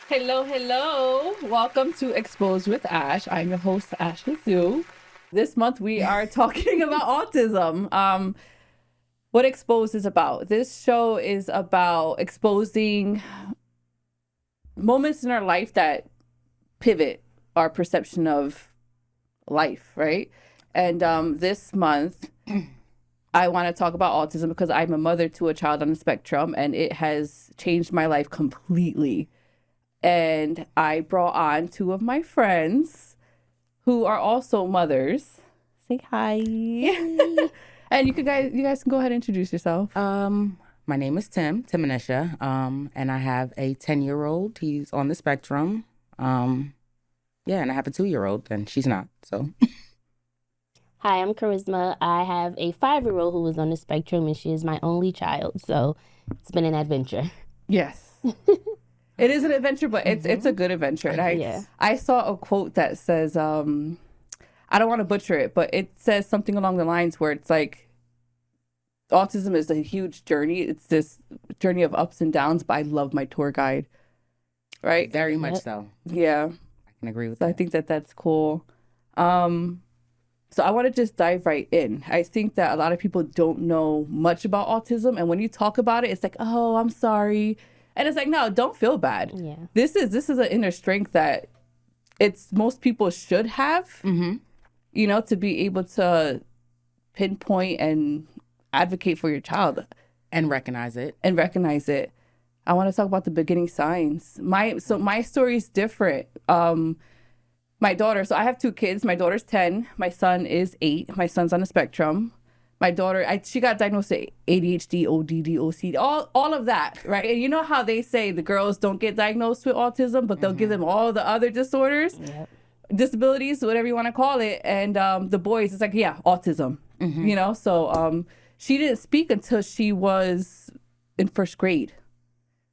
Hello, hello. Welcome to Exposed with Ash. I'm your host, Ashley Sue. This month we are talking about autism. What Exposed is about. This show is about exposing moments in our life that pivot our perception of life, right? And this month I want to talk about autism because I'm a mother to a child on the spectrum and it has changed my life completely. And I brought on two of my friends who are also mothers. Say hi. And you guys can go ahead and introduce yourself. My name is Tim Anisha, and I have a 10-year-old. He's on the spectrum. And I have a 2-year-old, and she's not. So, Hi, I'm Charisma. I have a 5-year-old who is on the spectrum, and she is my only child. So it's been an adventure. Yes. It is an adventure, but it's a good adventure. And I saw a quote that says, I don't want to butcher it, but it says something along the lines where it's like autism is a huge journey. It's this journey of ups and downs, but I love my tour guide. Right? very much so. Yeah. I can agree with So I that. think that that's cool. So I want to just dive right in. I think that a lot of people don't know much about autism, and when you talk about it, it's like, "Oh, I'm sorry," and it's like, "No, don't feel bad. Yeah. This is an inner strength that it's most people should have, to be able to pinpoint and advocate for your child And recognize it. and recognize it." I want to talk about the beginning signs. My story is different. My daughter, so I have two kids. My daughter's 10. My son is 8. My son's on the spectrum. My daughter, she got diagnosed with ADHD, ODD, OCD, all of that, right? And you know how they say the girls don't get diagnosed with autism, but they'll give them all the other disorders, Yep. disabilities, whatever you want to call it. And the boys, it's like, yeah, autism, So she didn't speak until she was in first grade.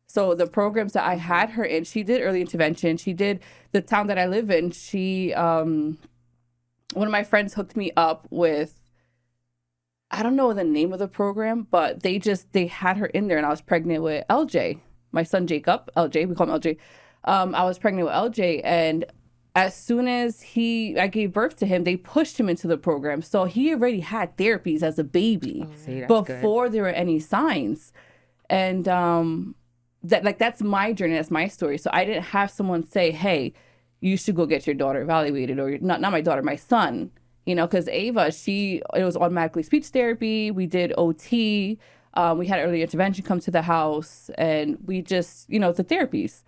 So the programs that I had her in, she did early intervention. She did the town that I live in. One of my friends hooked me up with, I don't know the name of the program, but they had her in there, and I was pregnant with LJ, my son Jacob, LJ, we call him LJ. I was pregnant with LJ, and as soon as I gave birth to him, they pushed him into the program. So he already had therapies as a baby See, that's before there were any signs. And that's my journey, that's my story. So I didn't have someone say, hey, you should go get your daughter evaluated, or not my daughter, my son, because Ava, it was automatically speech therapy. We did OT. We had early intervention come to the house, and we just, the therapies.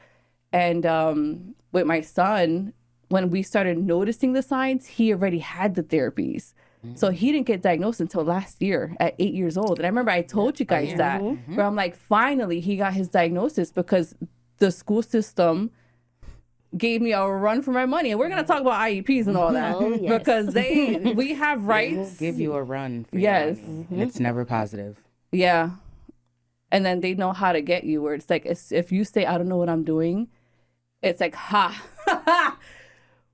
And with my son, when we started noticing the signs, he already had the therapies. So he didn't get diagnosed until last year at 8 years old. And I remember I told you guys that, where I'm like, finally, he got his diagnosis because the school system gave me a run for my money. And we're going to talk about IEPs and all that Oh, yes. because we have They will rights. give you a run. For Yes. your money, and it's never positive. Yeah. And then they know how to get you, where it's like, if you say, I don't know what I'm doing, it's like, ha,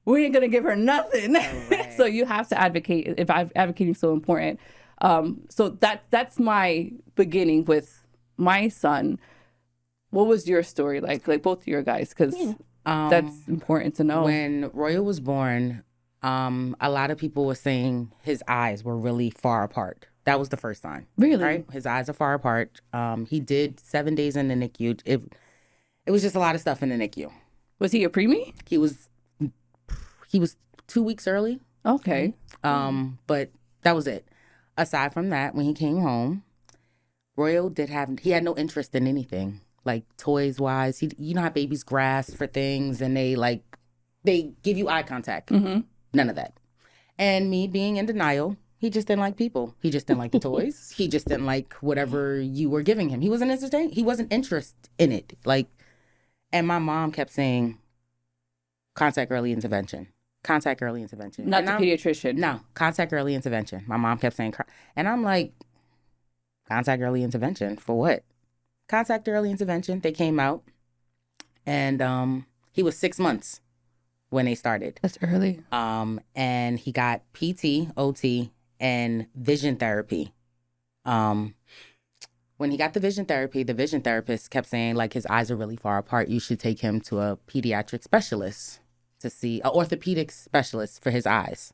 we ain't gonna give her nothing. Right. So you have to advocate. If advocating is so important, so that's my beginning with my son. What was your story like both of your guys? Because that's important to know. When Royal was born, a lot of people were saying his eyes were really far apart. That was the first sign. Really? Right? His eyes are far apart. He did 7 days in the NICU. It was just a lot of stuff in the NICU. Was he a preemie? He was 2 weeks early. Okay. But that was it. Aside from that, when he came home, Royal he had no interest in anything, like toys wise. You know how babies grasp for things and they give you eye contact. None of that. And me being in denial, he just didn't like people. He just didn't like the toys. He just didn't like whatever you were giving him. He wasn't interested in it. And my mom kept saying, contact early intervention. Contact early intervention. Not the pediatrician. No, contact early intervention. My mom kept saying, and I'm like, contact early intervention for what? Contact early intervention. They came out, and he was 6 months when they started. That's early. And he got PT, OT, and vision therapy. When he got the vision therapist kept saying, like, his eyes are really far apart. You should take him to a pediatric specialist to see, an orthopedic specialist for his eyes.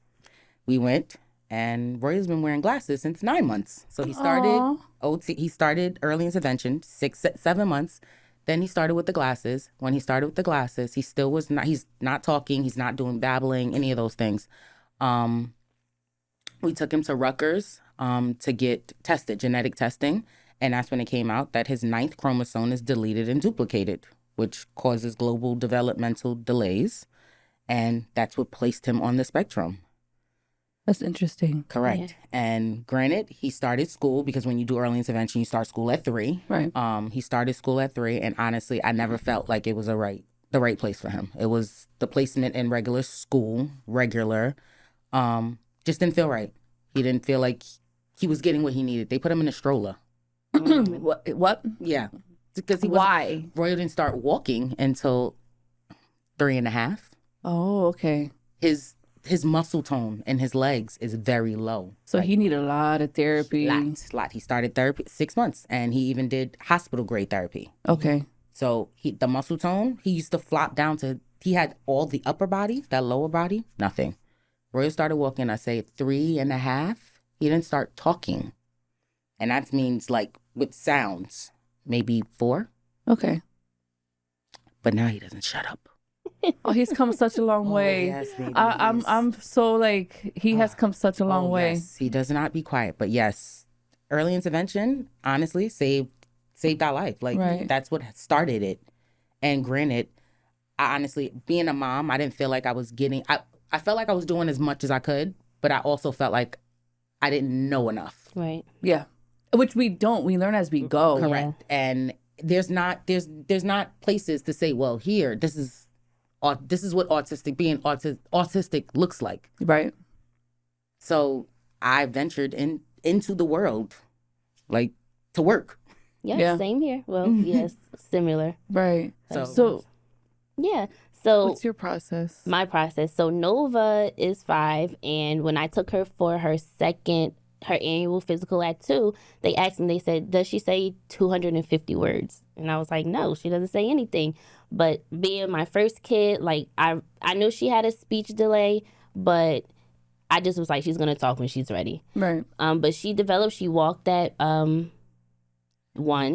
We went, and Roy has been wearing glasses since 9 months. So he started he started early intervention, 7 months. Then he started with the glasses. When he started with the glasses, he still was not, he's not talking, he's not doing babbling, any of those things. We took him to Rutgers to get tested, genetic testing. And that's when it came out that his 9th chromosome is deleted and duplicated, which causes global developmental delays. And that's what placed him on the spectrum. That's interesting. Correct. Yeah. And granted, he started school because when you do early intervention, you start school at 3. Right. He started school at 3. And honestly, I never felt like it was the right place for him. It was the placement in regular school, just didn't feel right. He didn't feel like he was getting what he needed. They put him in a stroller. What? Yeah. Because Why? Roy didn't start walking until 3.5. Oh, okay. His muscle tone in his legs is very low. So he needed a lot of therapy. Lot. He started therapy 6 months, and he even did hospital grade therapy. Okay. So the muscle tone, he used to flop down to, he had all the upper body, that lower body, nothing. Roy started walking, I say 3.5. He didn't start talking. And that means like with sounds, maybe 4. Okay. But now he doesn't shut up. Oh, he's come such a long way. Yes, baby, I'm so like, he has come such a long way. Yes, he does not be quiet. But yes, early intervention, honestly, saved our life. Like, Right. That's what started it. And granted, I honestly, being a mom, I didn't feel like I was getting, I felt like I was doing as much as I could, but I also felt like I didn't know enough. Right. Yeah. Which we don't. We learn as we go. Correct. And there's not places to say, well, here, this is what autistic looks like. Right. So I ventured into the world, like, to work. Yeah. Same here. Well, yes, similar. Right. So Yeah. So what's your process? my process. So Nova is 5, and when I took her for her annual physical at 2, they asked me, they said, does she say 250 words? And I was like, no, she doesn't say anything. But being my first kid, like, I knew she had a speech delay, but I just was like, she's going to talk when she's ready. Right. But she walked at 1.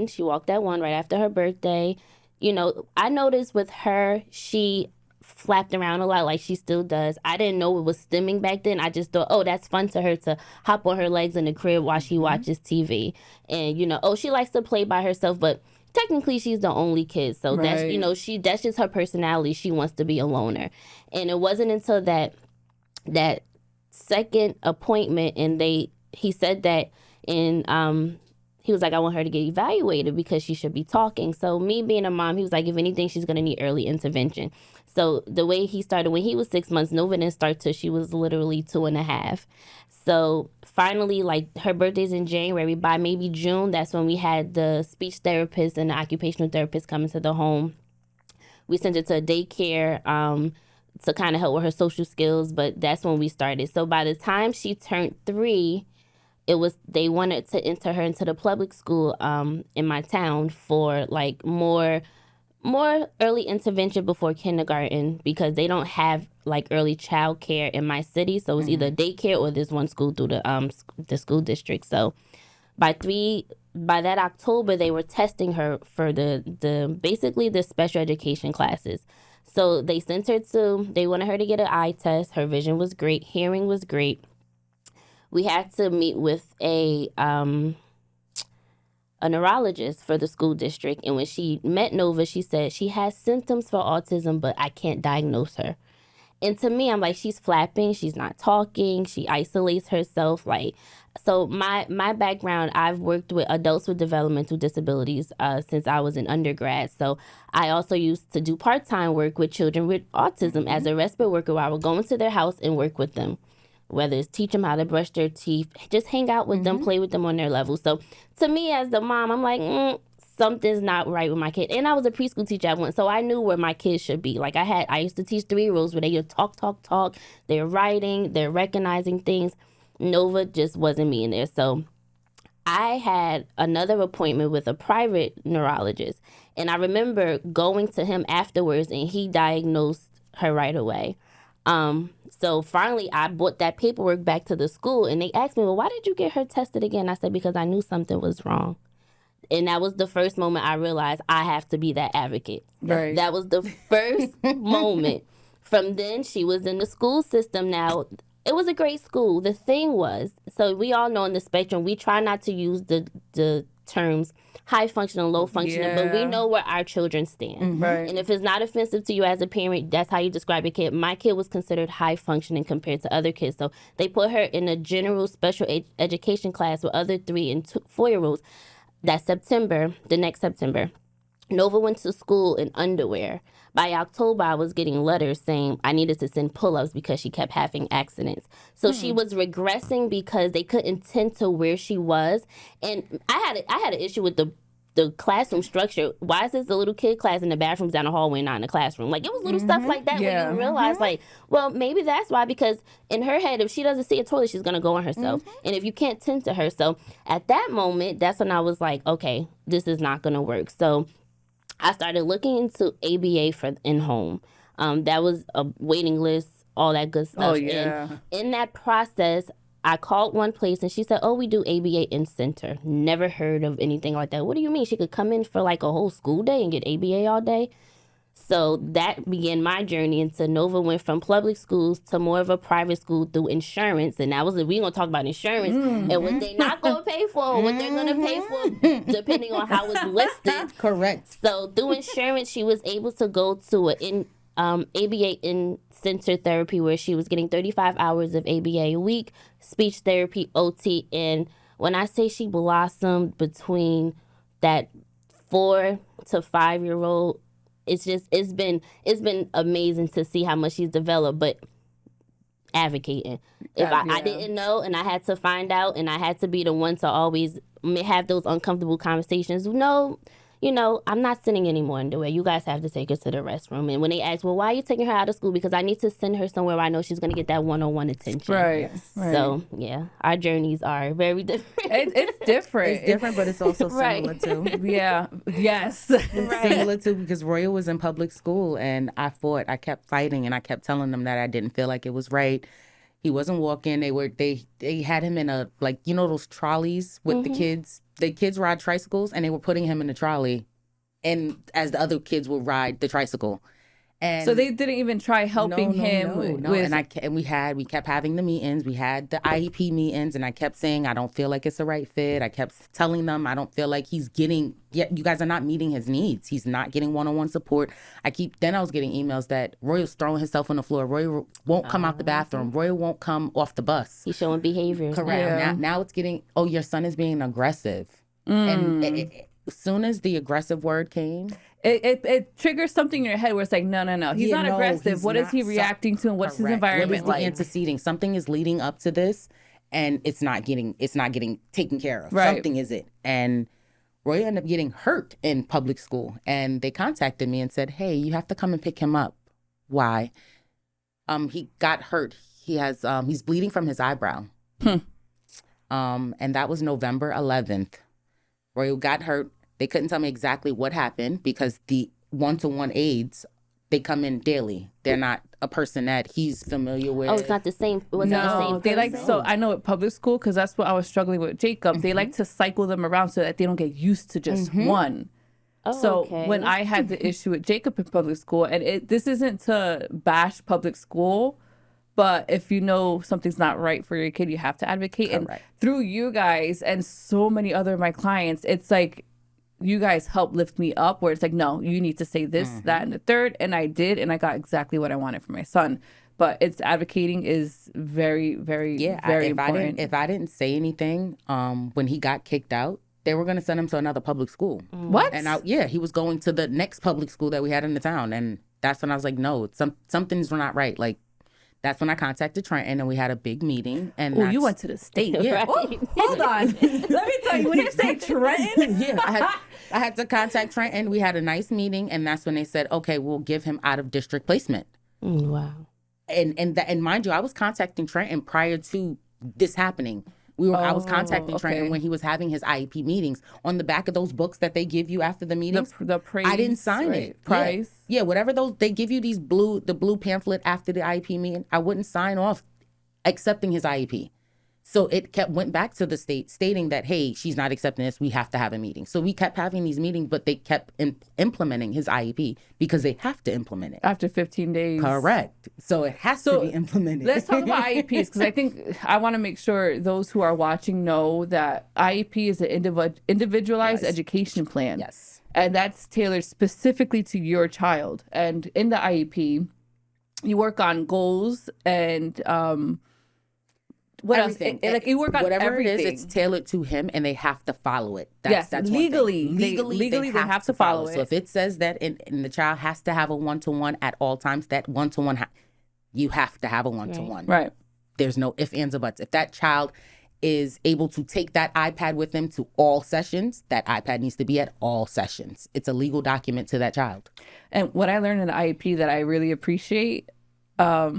She walked at 1 right after her birthday. You know, I noticed with her, she flapped around a lot like she still does. I didn't know it was stimming back then. I just thought, oh, that's fun to her to hop on her legs in the crib while she watches TV. And, you know, she likes to play by herself, but technically she's the only kid. So that's, Right. you know, that's just her personality. She wants to be a loner. And it wasn't until that second appointment, and he said that he was like, I want her to get evaluated because she should be talking. So me being a mom, he was like, if anything, she's going to need early intervention. So the way he started, when he was 6 months, Nova didn't start till she was literally 2.5. So finally, like, her birthday's in January. By maybe June, that's when we had the speech therapist and the occupational therapist come into the home. We sent her to a daycare to kind of help with her social skills, but that's when we started. So by the time she turned 3, they wanted to enter her into the public school in my town for like more early intervention before kindergarten, because they don't have like early child care in my city. So it's either daycare or there's one school through the school district. So by that October, they were testing her for basically the special education classes. So they wanted her to get an eye test. Her vision was great. Hearing was great. We had to meet with a neurologist for the school district. And when she met Nova, she said she has symptoms for autism, but I can't diagnose her. And to me, I'm like, she's flapping. She's not talking. She isolates herself. Like, so my background, I've worked with adults with developmental disabilities since I was in undergrad. So I also used to do part-time work with children with autism as a respite worker, where I would go into their house and work with them. Whether it's teach them how to brush their teeth, just hang out with them, play with them on their level. So to me as the mom, I'm like, something's not right with my kid. And I was a preschool teacher at once, so I knew where my kids should be. Like I used to teach 3-year-olds where they talk. They're writing, they're recognizing things. Nova just wasn't me in there. So I had another appointment with a private neurologist, and I remember going to him afterwards, and he diagnosed her right away. So finally, I brought that paperwork back to the school, and they asked me, well, why did you get her tested again? I said, because I knew something was wrong. And that was the first moment I realized I have to be that advocate. Right. That was the first moment. From then, she was in the school system. Now, it was a great school. The thing was, so we all know in the spectrum, we try not to use the terms high functioning, low functioning, but we know where our children stand. Right. And if it's not offensive to you as a parent, that's how you describe your kid. My kid was considered high functioning compared to other kids. So they put her in a general special education class with other 3 and 4-year-olds. That September, the next September, Nova went to school in underwear. By October, I was getting letters saying I needed to send pull-ups because she kept having accidents. So she was regressing because they couldn't tend to where she was. And I had an issue with the classroom structure. Why is this a little kid class in the bathrooms down the hallway, not in the classroom? Like, it was little stuff like that where you realize, like, well, maybe that's why, because in her head, if she doesn't see a toilet, she's going to go on herself. And if you can't tend to her. So at that moment, that's when I was like, okay, this is not going to work. So I started looking into ABA for in-home. That was a waiting list, all that good stuff. Oh, yeah. And in that process, I called one place and she said, oh, we do ABA in center. Never heard of anything like that. What do you mean? She could come in for like a whole school day and get ABA all day? So that began my journey into Nova. Went from public schools to more of a private school through insurance. And that was, we're going to talk about insurance and what they're not going to pay for and what they're going to pay for depending on how it's listed. Correct. So through insurance, she was able to go to an ABA in-center therapy where she was getting 35 hours of ABA a week, speech therapy, OT. And when I say she blossomed between that 4 to 5-year-old, it's been amazing to see how much she's developed. But advocating, if I didn't know and I had to find out, and I had to be the one to always have those uncomfortable conversations. No, you know, I'm not sending any more underwear. You guys have to take her to the restroom. And when they ask, well, why are you taking her out of school? Because I need to send her somewhere where I know she's going to get that one-on-one attention. Right. So, yeah, our journeys are very different. It's different. It's different, but it's also similar too. Yeah. Yes. Similar too, because Royal was in public school and I fought. I kept fighting and I kept telling them that I didn't feel like it was right. He wasn't walking. They had him in a, like, you know, those trolleys with the kids. The kids ride tricycles, and they were putting him in the trolley, and as the other kids would ride the tricycle. And so they didn't even try helping him with. And we kept having the meetings. We had the IEP meetings, and I kept saying I don't feel like it's the right fit. I kept telling them I don't feel like he's getting. Yet you guys are not meeting his needs. He's not getting one-on-one support. Then I was getting emails that Royal's throwing himself on the floor. Royal won't come out the bathroom. Royal won't come off the bus. He's showing behaviors. Correct. Yeah. Now it's getting, oh, your son is being aggressive. And as soon as the aggressive word came, it triggers something in your head where it's like, no. He's not aggressive. What is he reacting to, and what's his environment what is the like? anteceding? Something is leading up to this, and it's not getting taken care of. Right. Something is it. And Roy ended up getting hurt in public school, and they contacted me and said, hey, you have to come and pick him up. Why? He got hurt. He has he's bleeding from his eyebrow. And that was November 11th. Roy got hurt. They couldn't tell me exactly what happened because the one-to-one aides, they come in daily. They're not a person that he's familiar with. Oh, it's not the same. It wasn't the same they like, person? so I know at public school, because that's what I was struggling with Jacob. They like to cycle them around so that they don't get used to just one. Oh, So okay. when I had the issue with Jacob in public school, and this isn't to bash public school, but if you know something's not right for your kid, you have to advocate. Correct. And through you guys and so many other of my clients, it's like you guys help lift me up, where it's like, no, you need to say this, that, and the third. And I did, and I got exactly what I wanted for my son. But it's advocating is very, very, very important. If I didn't say anything, when he got kicked out, they were going to send him to another public school. What? And he was going to the next public school that we had in the town. And that's when I was like, no, something's not right. Like, that's when I contacted Trenton, and we had a big meeting. And you went to the state. Yeah. Right. Hold on. Let me tell you, when you say Trenton, I had to contact Trenton. We had a nice meeting, and that's when they said, okay, we'll give him out of district placement. Wow. And mind you, I was contacting Trenton prior to this happening. I was contacting Trenton okay. when he was having his IEP meetings. On the back of those books that they give you after the meetings, The praise, I didn't sign right? it. Price. Yeah, whatever those, they give you the blue pamphlet after the IEP meeting. I wouldn't sign off accepting his IEP. So it went back to the state stating that, hey, she's not accepting this. We have to have a meeting. So we kept having these meetings, but they kept implementing his IEP because they have to implement it. After 15 days. Correct. So it has to be implemented. Let's talk about IEPs, because I think I want to make sure those who are watching know that IEP is an individualized education plan. Yes. And that's tailored specifically to your child. And in the IEP, you work on goals and what everything. else? Like you work on whatever everything. it is, it's tailored to him, and they have to follow it. That's legally, legally they have to follow it. So if it says that, and the child has to have a 1-to-1 at all times, that 1-to-1, you have to have a 1-to-1. Right. There's no ifs, ands, or buts. If that child is able to take that iPad with them to all sessions, that iPad needs to be at all sessions. It's a legal document to that child. And what I learned in the IEP that I really appreciate, I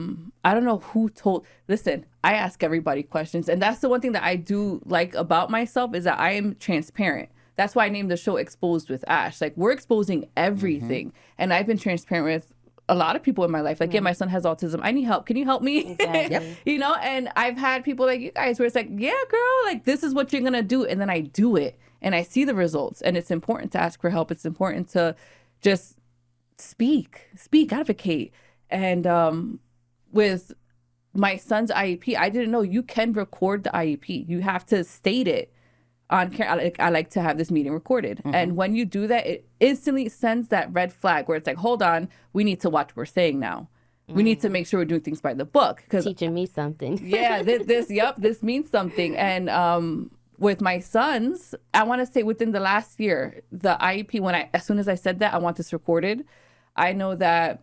don't know who told, listen, I ask everybody questions. And that's the one thing that I do like about myself is that I am transparent. That's why I named the show Exposed with Ash. Like, we're exposing everything. And I've been transparent with a lot of people in my life. Like, yeah, my son has autism. I need help. Can you help me? Exactly. You know, and I've had people like you guys where it's like, yeah, girl, like, this is what you're going to do. And then I do it and I see the results. And it's important to ask for help. It's important to just speak, advocate. And with my son's IEP, I didn't know you can record the IEP. You have to state it on camera. I like to have this meeting recorded. And when you do that, it instantly sends that red flag where it's like, hold on, we need to watch what we're saying now. We need to make sure we're doing things by the book. Teaching me something. Yeah, this means something. And with my sons, I want to say within the last year, the IEP, as soon as I said that, I want this recorded, I know that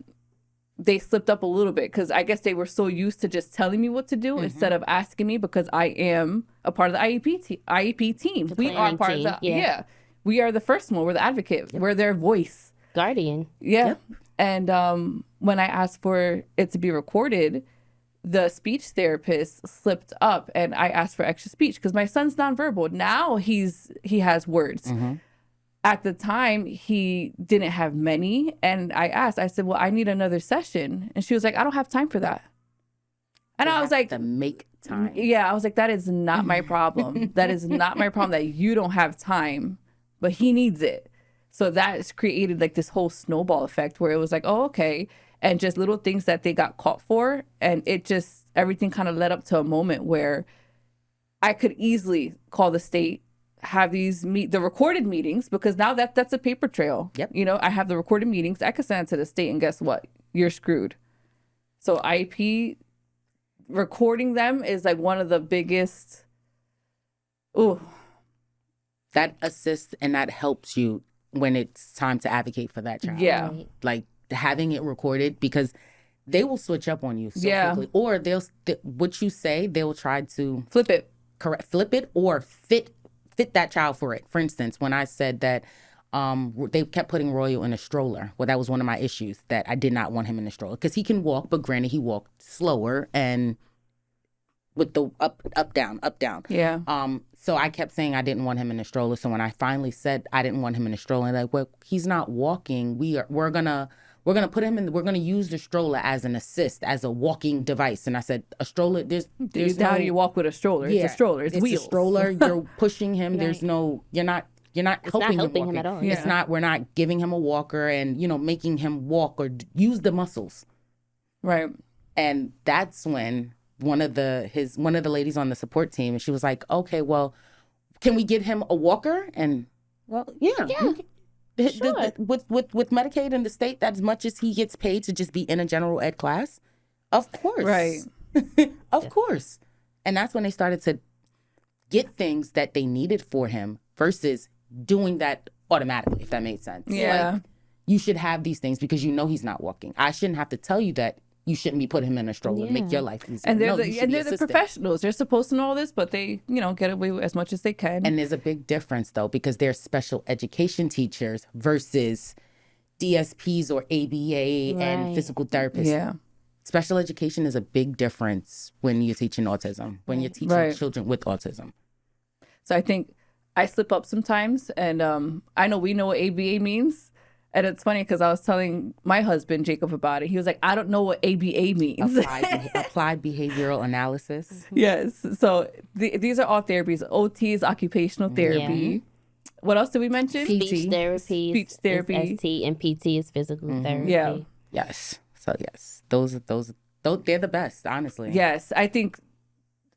they slipped up a little bit because I guess they were so used to just telling me what to do instead of asking me, because I am a part of the IEP team. We are part of the, we are the first one. We're the advocate. We're their voice. Guardian. Yeah. Yep. And when I asked for it to be recorded, the speech therapist slipped up and I asked for extra speech because my son's nonverbal. Now he has words. At the time, he didn't have many. And I said, well, I need another session. And she was like, I don't have time for that. And I was like, to make time. Yeah, I was like, that is not my problem. That is not my problem that you don't have time, but he needs it. So that's created like this whole snowball effect where it was like, oh, okay. And just little things that they got caught for. And it just, everything kind of led up to a moment where I could easily call the state, have these the recorded meetings, because now that's a paper trail. Yep. You know, I have the recorded meetings. I could send it to the state, and guess what? You're screwed. So IEP, recording them is like one of the biggest. Ooh. That assists and that helps you when it's time to advocate for that child. Yeah. Right. Like having it recorded, because they will switch up on you so quickly. Or what you say, they will try to Flip it or fit that child for it. For instance, when I said that they kept putting Royal in a stroller. Well, that was one of my issues, that I did not want him in a stroller because he can walk, but granted, he walked slower and with the up, down. Yeah. So I kept saying I didn't want him in a stroller. So when I finally said I didn't want him in a stroller, like, well, he's not walking. We're gonna put him in. We're gonna use the stroller as an assist, as a walking device. And I said, a stroller. There's how do you walk with a stroller? Yeah, it's a stroller. It's wheels. A stroller. You're pushing him. There's no. You're not helping him at all. It's not. We're not giving him a walker and making him walk or use the muscles. Right. And that's when one of the ladies on the support team, she was like, okay, well, can we get him a walker? And well, yeah. Sure. With Medicaid in the state, that as much as he gets paid to just be in a general ed class, of course. Right. Of course. And that's when they started to get things that they needed for him versus doing that automatically, if that made sense. Yeah. Like, you should have these things because he's not walking. I shouldn't have to tell you that you shouldn't be putting him in a stroller to make your life easier. And they're the professionals. They're supposed to know all this, but they, get away with as much as they can. And there's a big difference, though, because they're special education teachers versus DSPs or ABA and physical therapists. Yeah. special education is a big difference when you're teaching autism, when you're teaching children with autism. So I think I slip up sometimes, and I know we know what ABA means. And it's funny because I was telling my husband, Jacob, about it. He was like, I don't know what ABA means. Applied behavioral analysis. Yes. So these are all therapies. OT is occupational therapy. Yeah. What else did we mention? Speech therapy. Speech therapy. Is ST, and PT is physical therapy. Yeah. Yes. So yes, those they're the best, honestly. Yes. I think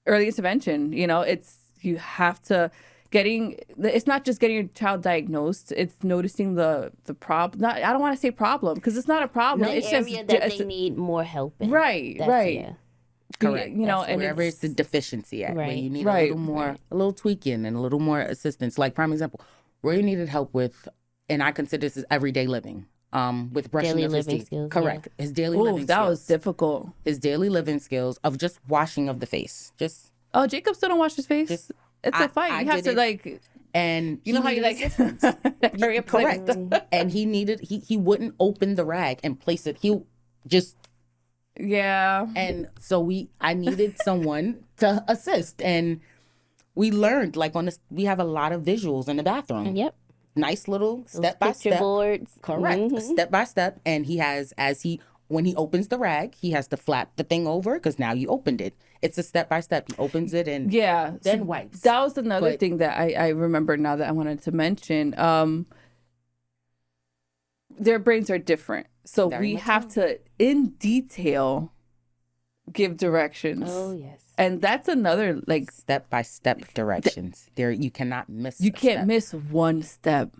early intervention, you have to... it's not just getting your child diagnosed, it's noticing the problem. I don't want to say problem because it's not a problem. The it's area just that they need more help in. Right. Correct. And wherever it's the deficiency at, where you need a little more, a little tweaking and a little more assistance. Like prime example, Roy needed help with, and I consider this as everyday living. With brushing daily of his living teeth. skills. Correct. Yeah. His daily living skills. That was difficult. His daily living skills of just washing of the face. Oh, Jacob still don't wash his face. It's a fight. You have to and you know how you hurry up. Correct. And he wouldn't open the rag and place it. He just And so I needed someone to assist, and we learned we have a lot of visuals in the bathroom. Yep. Nice little step by step boards. Correct. Step by step, and he has when he opens the rag, he has to flap the thing over because now you opened it. It's a step by step. He opens it and then wipes. That was another thing that I remember now that I wanted to mention. Their brains are different. So we have to, in detail, give directions. Oh, yes. And that's another, step by step directions. You cannot miss You can't miss one step.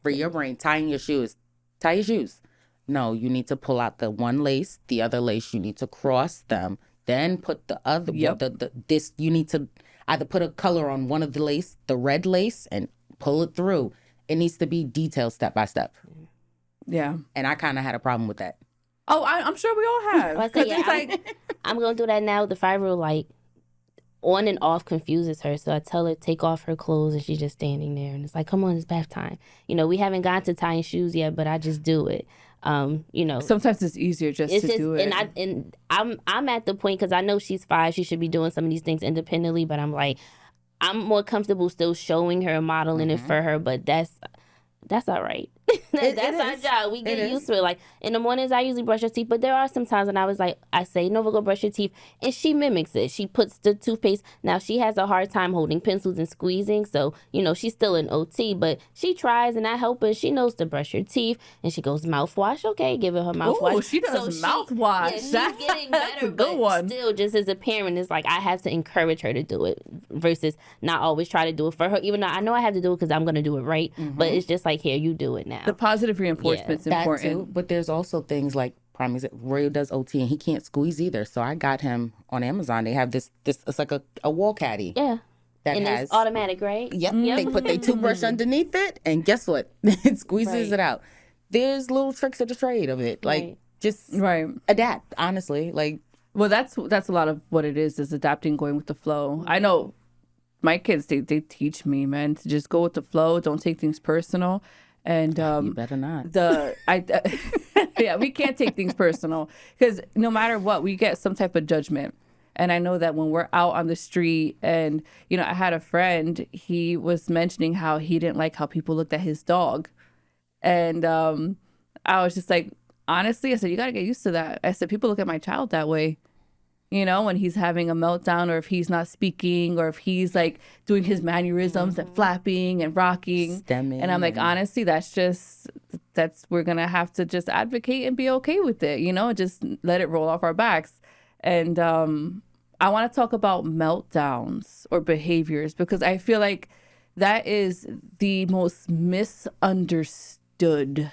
For your brain, tying your shoes. Tie your shoes. No, you need to pull out the one lace, the other lace, you need to cross them, then put the other, you need to either put a color on one of the lace, the red lace, and pull it through. It needs to be detailed step by step. Yeah. And I kind of had a problem with that. Oh, I'm sure we all have. I'm going to do that now. The 5-year-old, on and off confuses her. So I tell her, take off her clothes, and she's just standing there. And it's like, come on, it's bath time. We haven't gotten to tying shoes yet, but I just do it. Sometimes it's easier to do it. And I'm at the point, because I know she's 5, she should be doing some of these things independently, but I'm like, I'm more comfortable still showing her, modeling it for her, but that's all right. That's our job. We get used to it. In the mornings, I usually brush her teeth, but there are some times when I say, Nova, go brush your teeth, and she mimics it. She puts the toothpaste. Now, she has a hard time holding pencils and squeezing, so, she's still in OT, but she tries, and I help her. She knows to brush her teeth, and she goes, mouthwash, okay, give her mouthwash. Oh, she does mouthwash. She's getting better, but still, just as a parent, it's like I have to encourage her to do it versus not always try to do it for her, even though I know I have to do it because I'm going to do it right, but it's just like, here, you do it now. The positive reinforcement's important. That too, but there's also things like, prime example, Roy does OT and he can't squeeze either. So I got him on Amazon. They have this it's like a wall caddy. Yeah. That and has it's automatic, right? Yep. They put their toothbrush underneath it, and guess what? It squeezes it out. There's little tricks of the trade of it. Just adapt, honestly. Well, that's a lot of what it is adapting, going with the flow. I know my kids, they teach me, man, to just go with the flow. Don't take things personal. And you better not. We can't take things personal because no matter what, we get some type of judgment. And I know that when we're out on the street, and I had a friend, he was mentioning how he didn't like how people looked at his dog, and I was just like, honestly, I said, you got to get used to that. I said, people look at my child that way. When he's having a meltdown, or if he's not speaking, or if he's doing his mannerisms and flapping and rocking. Stemming. And I'm like, honestly, we're going to have to just advocate and be okay with it, just let it roll off our backs. And I want to talk about meltdowns or behaviors, because I feel like that is the most misunderstood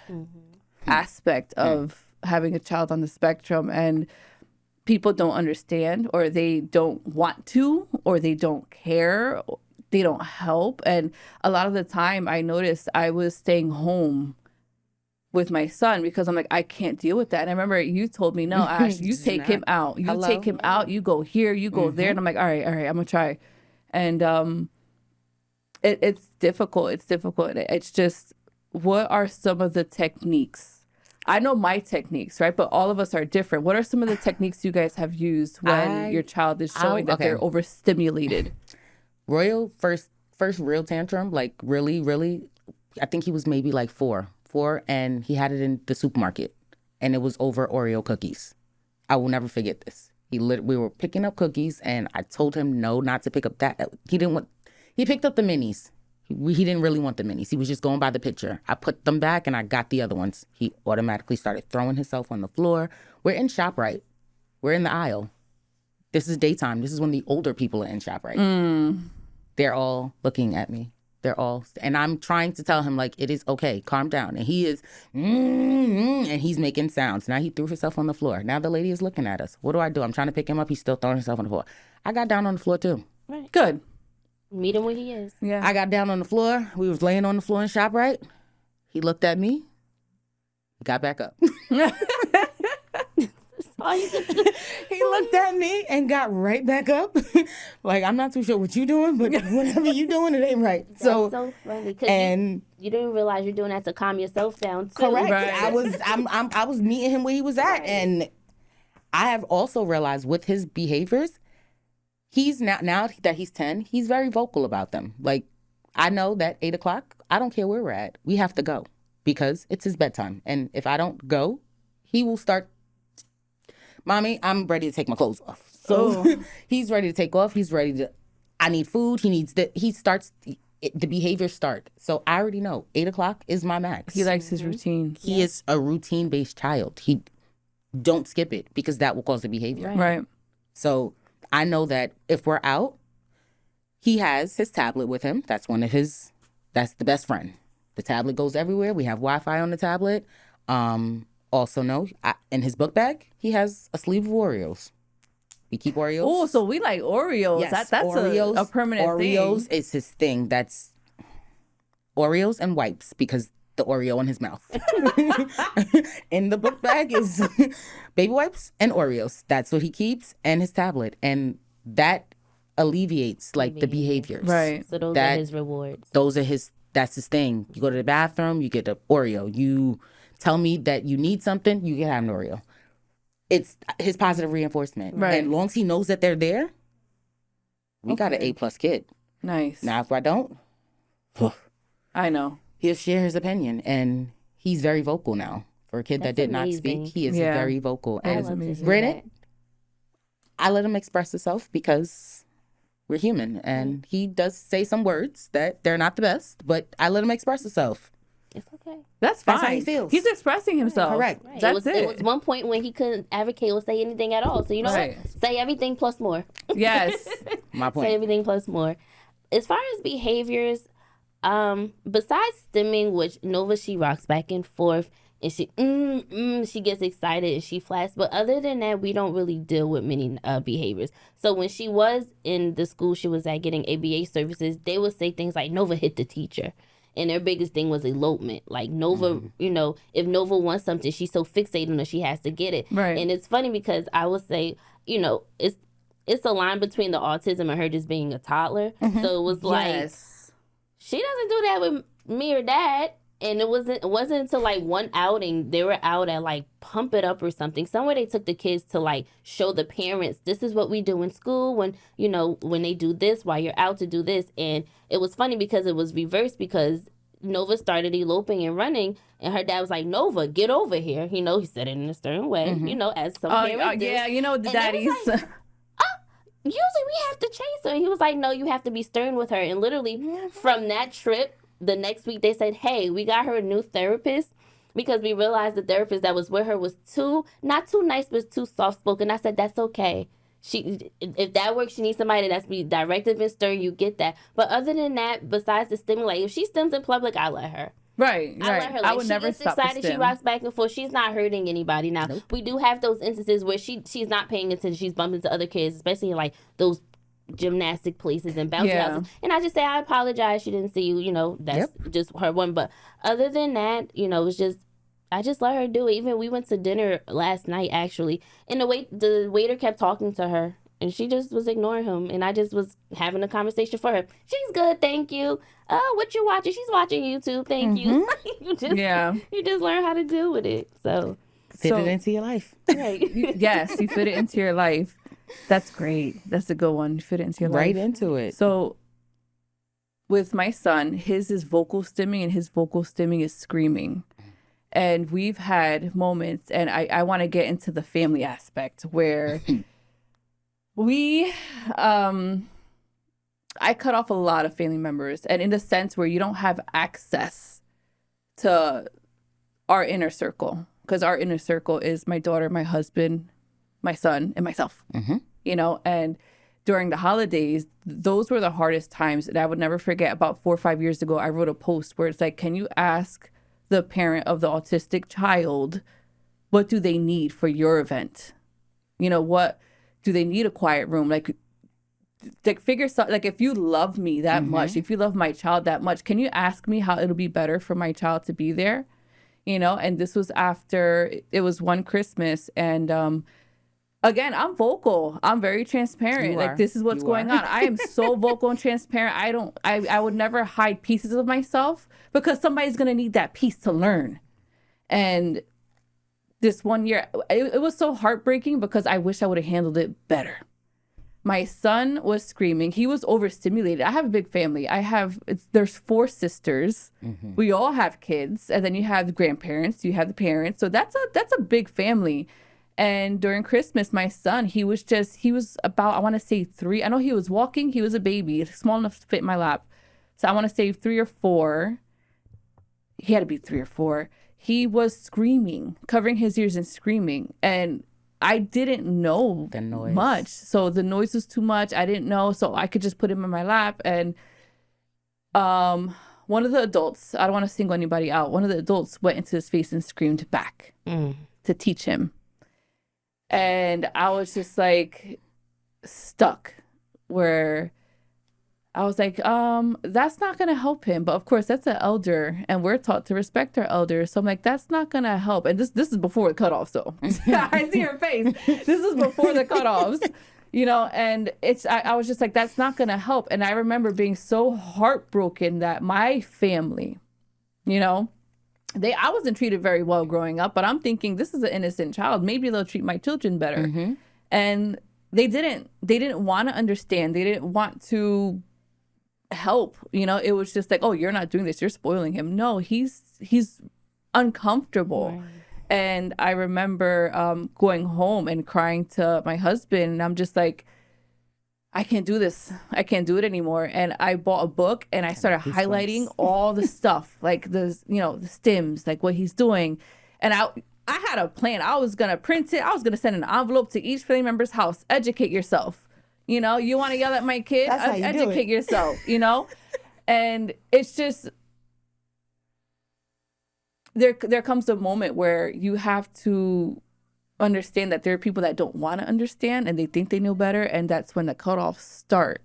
aspect of having a child on the spectrum. And people don't understand, or they don't want to, or they don't care, they don't help. And a lot of the time I noticed I was staying home with my son because I'm like, I can't deal with that. And I remember you told me, no, Ash, you take him out. You take him out, you go here, you go there. And I'm like, all right, I'm gonna try. And it's difficult. It's difficult. It's just, what are some of the techniques I know my techniques, right? But all of us are different. What are some of the techniques you guys have used when your child is showing that they're overstimulated? Royal first real tantrum, like really, I think he was maybe like four, and he had it in the supermarket, and it was over Oreo cookies. I will never forget this. We were picking up cookies, and I told him no, not to pick up that. He picked up the minis. He didn't really want the minis. He was just going by the picture. I put them back, and I got the other ones. He automatically started throwing himself on the floor. We're in ShopRite. We're in the aisle. This is daytime. This is when the older people are in ShopRite. They're all looking at me. And I'm trying to tell him, like, it is okay, calm down. And he is, and he's making sounds. Now he threw himself on the floor. Now the lady is looking at us. What do? I'm trying to pick him up. He's still throwing himself on the floor. I got down on the floor too. Right. Good. Meet him where he is. Yeah. I got down on the floor. We was laying on the floor in ShopRite. He looked at me, got back up. He looked at me and got right back up. Like, I'm not too sure what you doing, but whatever you doing, it ain't right. That's so funny. And you didn't realize you're doing that to calm yourself down too. Correct. Right. I was meeting him where he was at, and I have also realized with his behaviors, he's now that he's 10, he's very vocal about them. Like, I know that 8 o'clock, I don't care where we're at, we have to go because it's his bedtime, and if I don't go, he will start. Mommy, I'm ready to take my clothes off. So he's ready to take off. He's ready to, I need food. The behaviors start. So I already know 8 o'clock is my max. He likes his routine. He is a routine-based child. He don't skip it because that will cause the behavior. Right. So I know that if we're out, he has his tablet with him. That's the best friend. The tablet goes everywhere. We have Wi-Fi on the tablet. Also know, in his book bag, he has a sleeve of Oreos. We keep Oreos. Oh, so we like Oreos. Yes, That's Oreos, a permanent Oreos thing. is his thing. That's Oreos and wipes because the Oreo in his mouth. In the book bag is baby wipes and Oreos. That's what he keeps, and his tablet. And that alleviates the behaviors. Right. So those are his rewards. That's his thing. You go to the bathroom, you get the Oreo. You tell me that you need something, you can have an Oreo. It's his positive reinforcement. Right. And as long as he knows that they're there, we got an A+ kid. Nice. Now, if I don't, I know. He'll share his opinion. And he's very vocal now. For a kid that did not speak, he is very vocal. That is amazing. Granted, I let him express himself because we're human. And he does say some words that they're not the best, but I let him express himself. It's okay. That's fine. That's how he feels. He's expressing himself. Correct. Right. That's it. It was one point when he couldn't advocate or say anything at all. So you know what? Say everything plus more. Yes. My point. Say everything plus more. As far as behaviors, besides stimming, which Nova, she rocks back and forth and she gets excited and she flashes. But other than that, we don't really deal with many behaviors. So when she was in the school she was at getting ABA services, they would say things like Nova hit the teacher. And their biggest thing was elopement. Like Nova, you know, if Nova wants something, she's so fixated on it, she has to get it. Right. And it's funny because I would say, you know, it's a line between the autism and her just being a toddler. So it was like, she doesn't do that with me or Dad. And it wasn't until like one outing, they were out at like Pump It Up or something. Somewhere they took the kids to like show the parents, this is what we do in school when, you know, when they do this, while you're out to do this. And it was funny because it was reversed because Nova started eloping and running and her dad was like, Nova, get over here. You know, he said it in a certain way, you know, as some parents do. Yeah, you know, the daddies. Like, usually we have to chase her. And he was like, no, you have to be stern with her. And literally from that trip, the next week they said, hey, we got her a new therapist because we realized the therapist that was with her was not too nice, but too soft-spoken. I said, that's okay. If that works, she needs somebody that's be directive and stern, you get that. But other than that, besides the stimulate, if she stims in public, I let her. Right. I let her. Like, I would never stop excited, she rocks back and forth. She's not hurting anybody. Now, we do have those instances where she's not paying attention. She's bumping into other kids, especially in like those gymnastic places and bouncy houses. And I just say, I apologize. She didn't see you. You know, that's just her one. But other than that, you know, it's just, I just let her do it. Even we went to dinner last night, actually, and the waiter kept talking to her. And she just was ignoring him. And I just was having a conversation for her. She's good, thank you. Oh, what you watching? She's watching YouTube, thank you. You just learn how to deal with it. So fit it into your life. Right. Yes, you fit it into your life. That's great. That's a good one. You fit it into your life. Right into it. So with my son, his is vocal stimming and his vocal stimming is screaming. And we've had moments, and I want to get into the family aspect where we, I cut off a lot of family members, and in the sense where you don't have access to our inner circle, because our inner circle is my daughter, my husband, my son, and myself, you know, and during the holidays, those were the hardest times. And I would never forget, about 4 or 5 years ago, I wrote a post where it's like, can you ask the parent of the autistic child, what do they need for your event? You know, what do they need? A quiet room? Like figure something, like if you love me that much, if you love my child that much, can you ask me how it'll be better for my child to be there? You know, and this was after, it was one Christmas, and again, I'm vocal. I'm very transparent. Like, this is what's going on. I am so vocal and transparent. I would never hide pieces of myself, because somebody's going to need that piece to learn. And this one year, it was so heartbreaking, because I wish I would have handled it better. My son was screaming. He was overstimulated. I have a big family. There's 4 sisters. We all have kids. And then you have the grandparents, you have the parents. So that's a big family. And during Christmas, my son, he was about, I want to say 3. I know he was walking. He was a baby, small enough to fit in my lap. So I want to say 3 or 4. He had to be 3 or 4. He was screaming, covering his ears and screaming. And I didn't know the noise much. So the noise was too much. I didn't know. So I could just put him in my lap. And one of the adults, I don't want to single anybody out, one of the adults went into his face and screamed back to teach him. And I was just like stuck, where I was like, that's not going to help him. But of course, that's an elder, and we're taught to respect our elders. So I'm like, that's not going to help. And this is before the cutoffs, though. I see her face. This is before the cutoffs, you know, and I was just like, that's not going to help. And I remember being so heartbroken that my family, you know, I wasn't treated very well growing up, but I'm thinking, this is an innocent child. Maybe they'll treat my children better. And they didn't want to understand. They didn't want to help. You know, it was just like, oh, you're not doing this, you're spoiling him. No, he's uncomfortable. Right. And I remember going home and crying to my husband, and I'm just like, I can't do this. I can't do it anymore. And I bought a book, and I started highlighting all the stuff, like the stims, like what he's doing. And I had a plan. I was going to print it. I was going to send an envelope to each family member's house. Educate yourself. You know, you want to yell at my kid? Educate yourself, you know? And it's just, there comes a moment where you have to understand that there are people that don't want to understand, and they think they know better, and that's when the cutoffs start.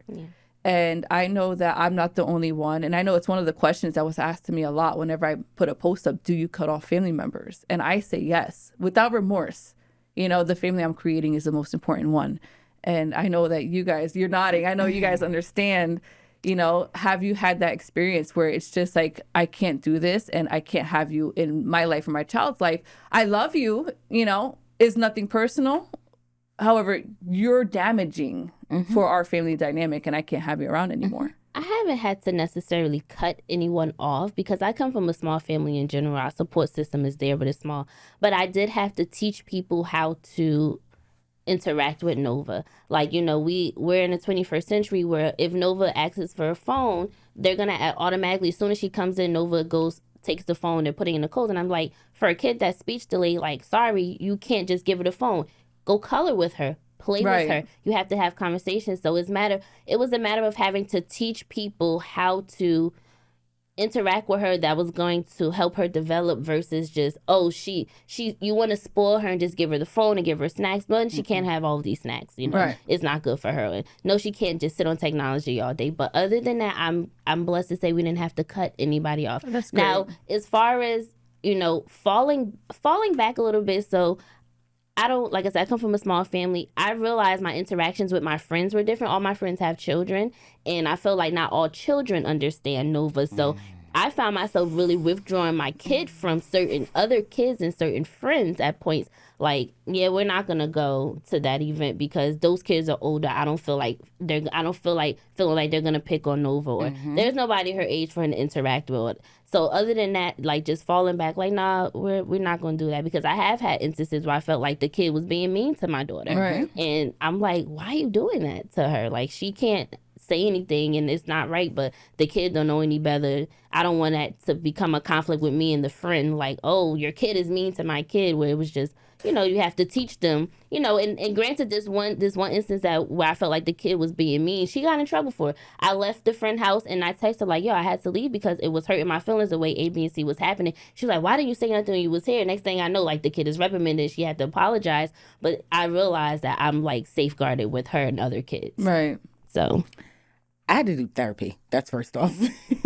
And I know that I'm not the only one, and I know it's one of the questions that was asked to me a lot whenever I put a post up: do you cut off family members? And I say yes, without remorse. You know, the family I'm creating is the most important one. And I know that you guys, you're nodding, I know you guys understand. You know, have you had that experience where it's just like, I can't do this, and I can't have you in my life or my child's life? I love you, you know, it's nothing personal. However, you're damaging for our family dynamic, and I can't have you around anymore. I haven't had to necessarily cut anyone off, because I come from a small family in general. Our support system is there, but it's small. But I did have to teach people how to interact with Nova. Like, you know, we're in the 21st century where if Nova asks for a phone, they're going to automatically, as soon as she comes in, Nova takes the phone and putting in the code. And I'm like, for a kid that's speech delayed, like, sorry, you can't just give her the phone. Go color with her, play with her. You have to have conversations. So it was a matter of having to teach people how to interact with her that was going to help her develop, versus just, you want to spoil her and just give her the phone and give her snacks, but she can't have all of these snacks, you know. It's not good for her. And no, she can't just sit on technology all day. But other than that, I'm blessed to say we didn't have to cut anybody off. That's great. Now, as far as, you know, falling back a little bit, so I don't, like I said, I come from a small family. I realized my interactions with my friends were different. All my friends have children, and I feel like not all children understand Nova. So I found myself really withdrawing my kid from certain other kids and certain friends at points. Like, yeah, we're not gonna go to that event because those kids are older. I don't feel like feeling like they're gonna pick on Nova, or there's nobody her age for her to interact with. So other than that, like just falling back, like nah, we're not gonna do that, because I have had instances where I felt like the kid was being mean to my daughter, Right. and I'm like, why are you doing that to her? Like, she can't say anything and it's not right, but the kid don't know any better. I don't want that to become a conflict with me and the friend, like, oh, your kid is mean to my kid, where it was just, you have to teach them, and granted, this one instance where I felt like the kid was being mean, she got in trouble for it. I left the friend house and I texted her like, yo, I had to leave because it was hurting my feelings the way A, B, and C was happening. She was like, why didn't you say nothing when you was here? Next thing I know, like, the kid is reprimanded. She had to apologize, but I realized that I'm like safeguarded with her and other kids. Right. So I had to do therapy. That's first off,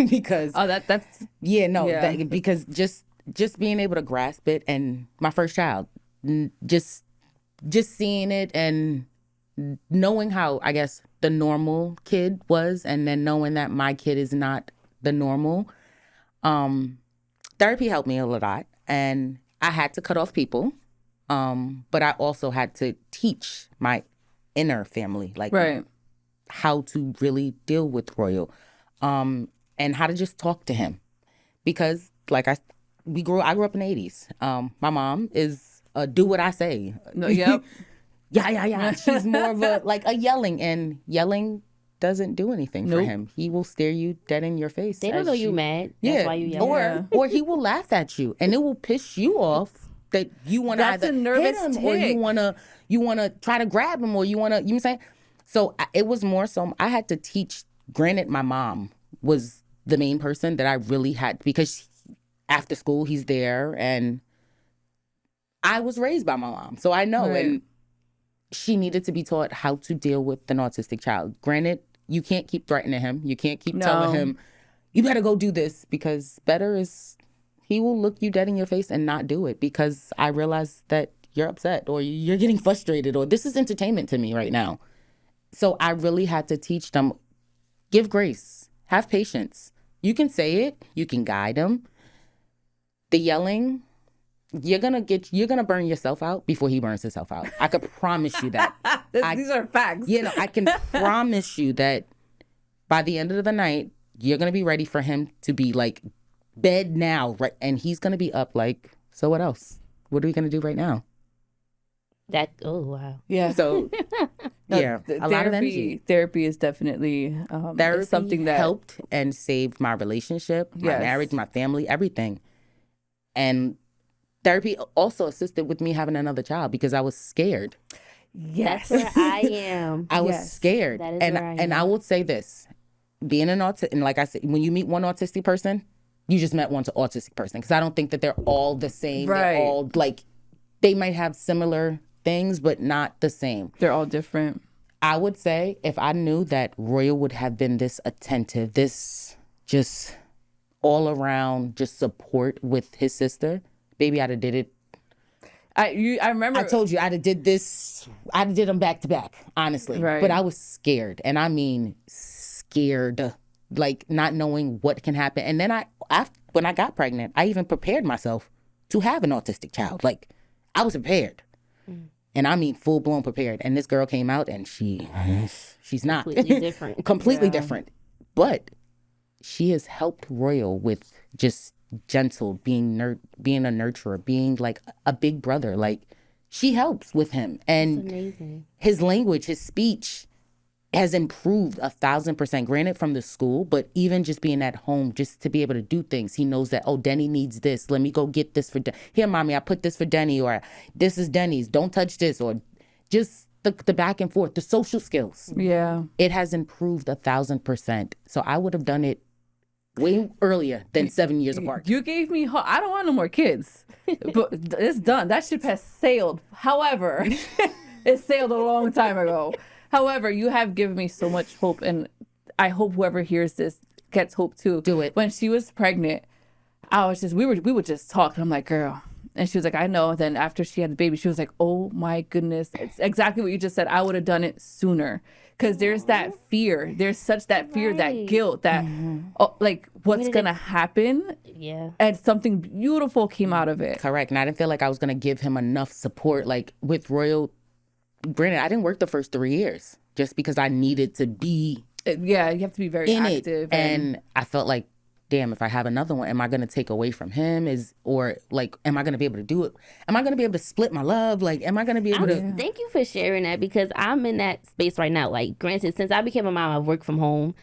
because that's because just being able to grasp it, and my first child, just seeing it and knowing how, I guess, the normal kid was, and then knowing that my kid is not the normal. Therapy helped me a lot, and I had to cut off people, but I also had to teach my inner family, like, right. how to really deal with Royal, and how to just talk to him, because like I grew up in the 80s. My mom is do what I say. No, yep. yeah. She's more of a yelling, and yelling doesn't do anything for him. He will stare you dead in your face. they don't know you mad. That's why you yell. Or he will laugh at you, and it will piss you off that you want to either hit him, or you want to try to grab him, or you want to, you know what I'm saying? So it was more so I had to teach. Granted, my mom was the main person that I really had, because after school he's there, and I was raised by my mom, so I know. Right. And she needed to be taught how to deal with an autistic child. Granted, you can't keep threatening him. You can't keep telling him, you better go do this, because better is he will look you dead in your face and not do it, because I realize that you're upset, or you're getting frustrated, or this is entertainment to me right now. So I really had to teach them, give grace, have patience. You can say it, you can guide them. The yelling, you're gonna burn yourself out before he burns himself out. I could promise you that. These are facts. I can promise you that by the end of the night, you're gonna be ready for him to be like, bed now, right? And he's gonna be up like, so what else? What are we gonna do right now? Oh wow. Yeah. So a lot of energy. Therapy is definitely therapy something that helped and saved my relationship, my marriage, my family, everything. And therapy also assisted with me having another child, because I was scared. Yes. That's where I am. I was scared. That is and where I am. And I will say this, being an autistic, and like I said, when you meet one autistic person, you just met one autistic person, because I don't think that they're all the same. Right. They're all like, they might have similar things, but not the same. They're all different. I would say if I knew that Royal would have been this attentive, this just all around just support with his sister, baby, I'd have did it. I remember. I told you I'd have did this. I'd have did them back to back, honestly. Right. But I was scared, and I mean scared, like not knowing what can happen. And then when I got pregnant, I even prepared myself to have an autistic child. Like, I was prepared. And I mean full blown prepared. And this girl came out, and she's not. Completely different. Completely different. But she has helped Royal with just gentle, being a nurturer, being like a big brother. Like, she helps with him. And his language, his speech has improved 1,000%. Granted, from the school, but even just being at home, just to be able to do things. He knows that, oh, Denny needs this. Let me go get this for Denny. Here, mommy, I put this for Denny, or this is Denny's. Don't touch this, or just the back and forth, the social skills. Yeah. It has improved 1,000%. So I would have done it way earlier than 7 years apart. You gave me hope. I don't want no more kids. But it's done. That ship has sailed. However, it sailed a long time ago. However, you have given me so much hope, and I hope whoever hears this gets hope too. Do it. When she was pregnant, I was just we would just talk, and I'm like, girl, And she was like, I know. Then after she had the baby, she was like, oh my goodness. It's exactly what you just said. I would have done it sooner. Because there's that fear. There's such that fear, that guilt, that like what's going to happen. Yeah. And something beautiful came out of it. Correct. And I didn't feel like I was going to give him enough support. Like with Royal, granted, I didn't work the first 3 years just because I needed to be Yeah, you have to be very in active. it. And I felt like, damn, if I have another one, am I going to take away from him? Or like, am I going to be able to do it? Am I going to be able to split my love? Like, am I going to be able to? Thank you for sharing that, because I'm in that space right now. Like, granted, since I became a mom, I've worked from home.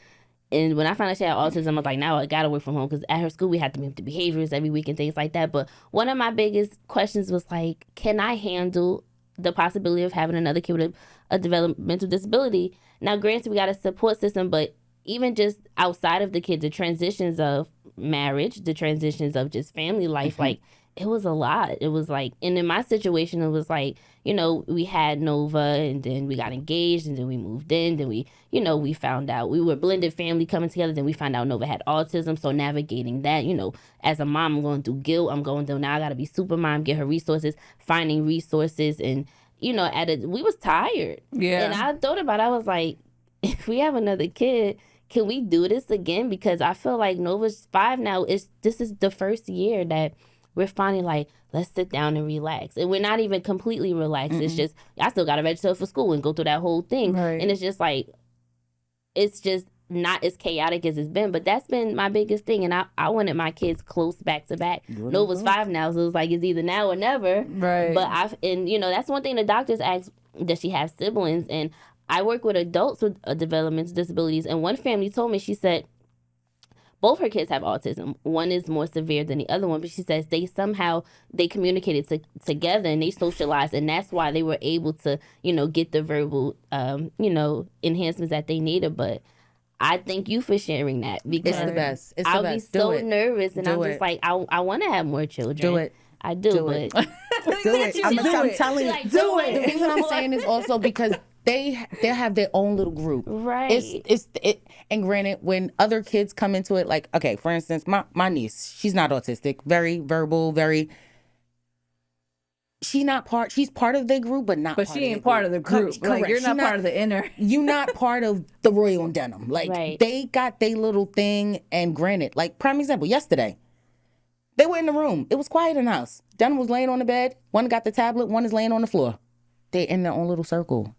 And when I found out she had autism, I was like, now I got to work from home, because at her school, we had to move the behaviors every week and things like that. But one of my biggest questions was like, can I handle the possibility of having another kid with a developmental disability? Now, granted, we got a support system, but even just outside of the kid, the transitions of marriage, the transitions of just family life, like, it was a lot. It was like, and in my situation, it was like, you know, we had Nova, and then we got engaged, and then we moved in, then we, you know, we found out we were blended family coming together, then we found out Nova had autism. So navigating that, you know, as a mom, I'm going through guilt. I'm going through, now I got to be super mom, get her resources, finding resources. And, you know, we was tired. Yeah. And I thought about it, I was like, if we have another kid, can we do this again? Because I feel like Nova's 5 now. This is the first year that we're finally like, let's sit down and relax. And we're not even completely relaxed. It's just, I still got to register for school and go through that whole thing. Right. And it's just like, it's just not as chaotic as it's been. But that's been my biggest thing. And I wanted my kids close back to back. Nova's 5 now, so it was like, it's either now or never. Right. But and you know, that's one thing the doctors ask, does she have siblings? And I work with adults with developmental disabilities, and one family told me, she said, both her kids have autism. One is more severe than the other one, but she says they communicated together and they socialized, and that's why they were able to, you know, get the verbal, you know, enhancements that they needed. But I thank you for sharing that, because It's the best. It's the I'll best. be so nervous, and I'm just like, I want to have more children. Do it. I do, but Do it. I'm telling you. Like, Do it. The reason I'm saying is also because they have their own little group. Right. And granted, when other kids come into it, like, okay, for instance, my niece, she's not autistic, very verbal, she's part of their group, but not. But she ain't part of the group. Like, you're not part of the inner. You're not part of the Royal and Denim. Like, they got their little thing. And granted, like, prime example, yesterday, they were in the room. It was quiet in the house. Denim was laying on the bed. One got the tablet. One is laying on the floor. They're in their own little circle.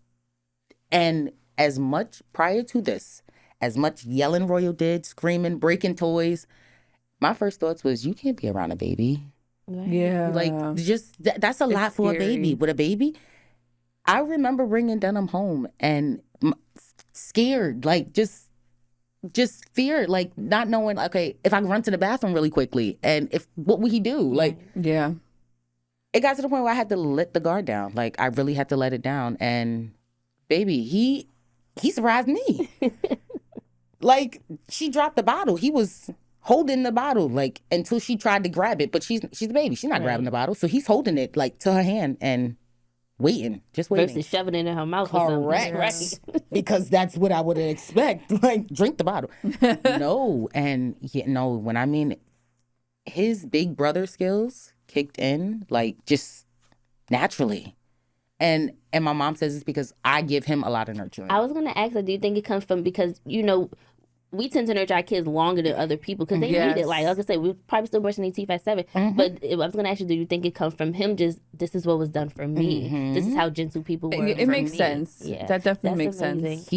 And as much prior to this, as much yelling Royal did, screaming, breaking toys, my first thoughts was, you can't be around a baby. Yeah. Like, just, that's a lot for a baby. With a baby, I remember bringing Denim home and scared, like, just feared, like, not knowing, okay, if I run to the bathroom really quickly, and what would he do? Like, yeah. It got to the point where I had to let the guard down. Like, I really had to let it down. And baby, he surprised me. Like, she dropped the bottle. He was holding the bottle, like, until she tried to grab it. But she's a baby. She's not grabbing the bottle. So he's holding it, like, to her hand and just waiting. Versus shoving it in her mouth. Correct. Right. Because that's what I would expect. Like, drink the bottle. No. And, when I mean, his big brother skills kicked in, like, just naturally. And my mom says it's because I give him a lot of nurturing. I was going to ask her, do you think it comes from, because, you know, we tend to nurture our kids longer than other people because they need it. Like I said, we're probably still brushing their teeth at 7. But I was going to ask you, do you think it comes from him just, this is what was done for me? This is how gentle people were. It makes sense. Yeah. That definitely makes sense.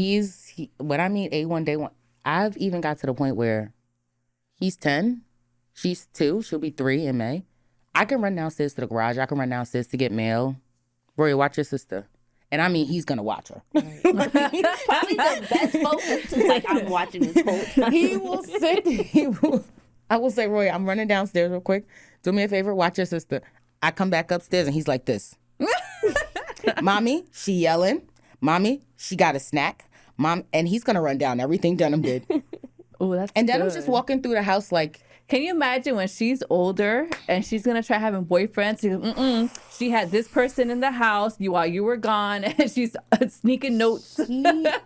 When I mean A1 day 1, I've even got to the point where he's 10, she's 2, she'll be 3 in May. I can run downstairs to the garage. I can run downstairs to get mail. Roy, watch your sister. And I mean, he's going to watch her. Probably the best focus too. Like, I'm watching this whole time. He will sit. I will say, Roy, I'm running downstairs real quick. Do me a favor, watch your sister. I come back upstairs and he's like this. Mommy, she yelling. Mommy, she got a snack. Mom, and he's going to run down everything Denim did. Oh, that's And good. Denim's just walking through the house like, can you imagine when she's older and she's going to try having boyfriends? She goes, she had this person in the house while you were gone, and she's sneaking notes.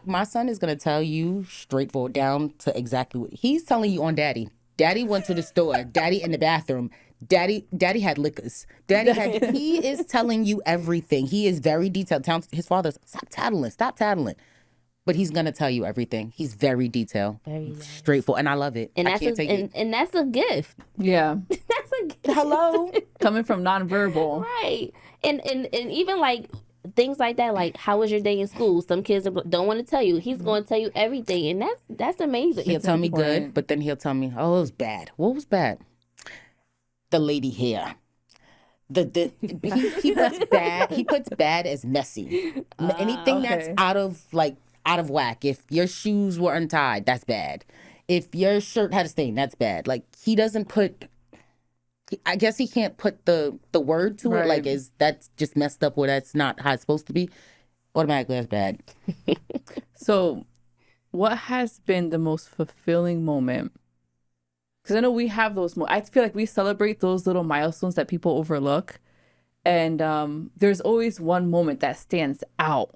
My son is going to tell you straightforward down to exactly what he's telling you on Daddy. Daddy went to the store. Daddy in the bathroom. Daddy had liquors. He is telling you everything. He is very detailed. His father's, stop tattling. But he's going to tell you everything. He's very detailed, Very nice. straightforward, and I love it. And I that's can't take it. and that's a gift. Yeah. That's a gift. Hello? Coming from nonverbal. Right. And even like things like that, like how was your day in school? Some kids don't want to tell you. He's going to tell you everything, and that's amazing. He'll tell me important. good, but then he'll tell me, oh, it was bad. What was bad? The lady here. He puts bad as messy. Anything that's okay. out of whack. If your shoes were untied, that's bad. If your shirt had a stain, that's bad. Like, he doesn't put, I guess he can't put the word to it. Right. Like, that's just messed up, or that's not how it's supposed to be. Automatically, that's bad. So, what has been the most fulfilling moment? Because I know we have those. I feel like we celebrate those little milestones that people overlook, and there's always one moment that stands out.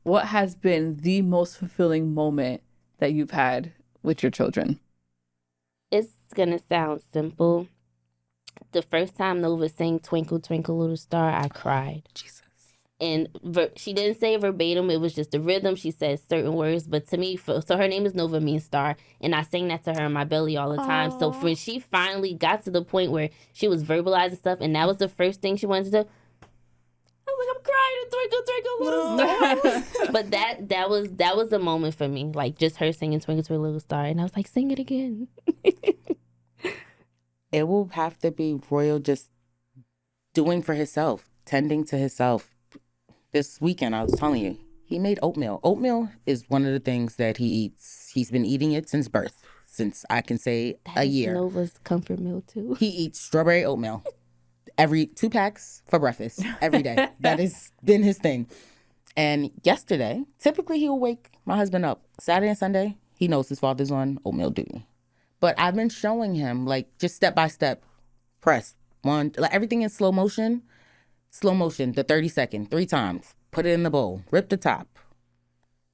What has been the most fulfilling moment that you've had with your children? It's gonna sound simple. The first time Nova sang "Twinkle Twinkle Little Star," I cried. Jesus. And she didn't say verbatim. It was just the rhythm. She said certain words. But to me, so her name is Nova, means star. And I sang that to her in my belly all the time. Aww. So when she finally got to the point where she was verbalizing stuff, and that was the first thing she wanted to do, I was like, I'm crying, twinkle, twinkle, little star. But that was a moment for me. Like, just her singing Twinkle, Twinkle, Little Star. And I was like, sing it again. It will have to be Royal just doing for himself, tending to himself. This weekend, I was telling you, he made oatmeal. Oatmeal is one of the things that he eats. He's been eating it since birth, since I can say a year. Nova's comfort meal, too. He eats strawberry oatmeal. Every 2 packs for breakfast, every day. That has been his thing. And yesterday, typically he will wake my husband up. Saturday and Sunday, he knows his father's on oatmeal duty. But I've been showing him, like, just step by step, press, one, like everything in slow motion, the 30-second, 3 times, put it in the bowl, rip the top,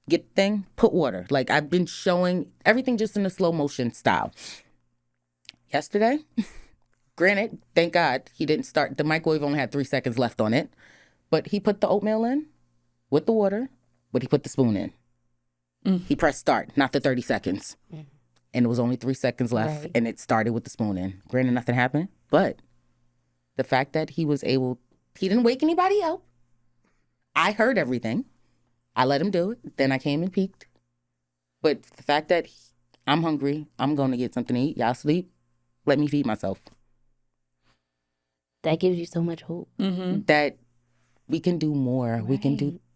get the thing, put water. Like, I've been showing everything just in a slow motion style. Yesterday, granted, thank God he didn't start, the microwave only had 3 seconds left on it, but he put the oatmeal in with the water, but he put the spoon in. He pressed start, not the 30 seconds. And it was only 3 seconds left, Right. and it started with the spoon in. Granted, nothing happened, but the fact that he was able, he didn't wake anybody up. I heard everything. I let him do it. Then I came and peeked. But the fact that I'm hungry, I'm going to get something to eat. Y'all sleep. Let me feed myself. That gives you so much hope. Mm-hmm. That we can do more.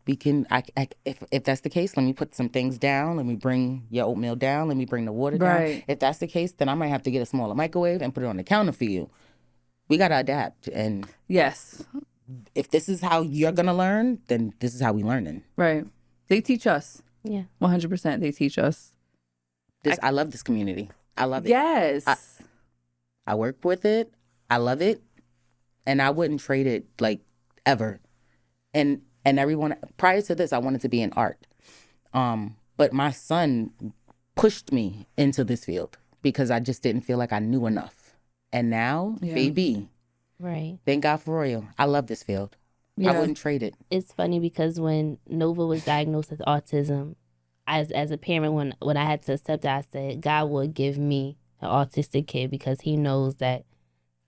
If that's the case, let me put some things down. Let me bring your oatmeal down. Let me bring the water down. Right. If that's the case, then I might have to get a smaller microwave and put it on the counter for you. We got to adapt. And Yes. if this is how you're going to learn, then this is how we learning. Right. They teach us. Yeah. 100%. They teach us. I love this community. I love it. Yes. I work with it. I love it. And I wouldn't trade it, like, ever. And everyone, prior to this, I wanted to be in art. But my son pushed me into this field because I just didn't feel like I knew enough. And now, baby, Right. thank God for Royal. I love this field. Yeah. I wouldn't trade it. It's funny because when Nova was diagnosed with autism, as a parent, when I had to accept it, I said, God will give me an autistic kid because he knows that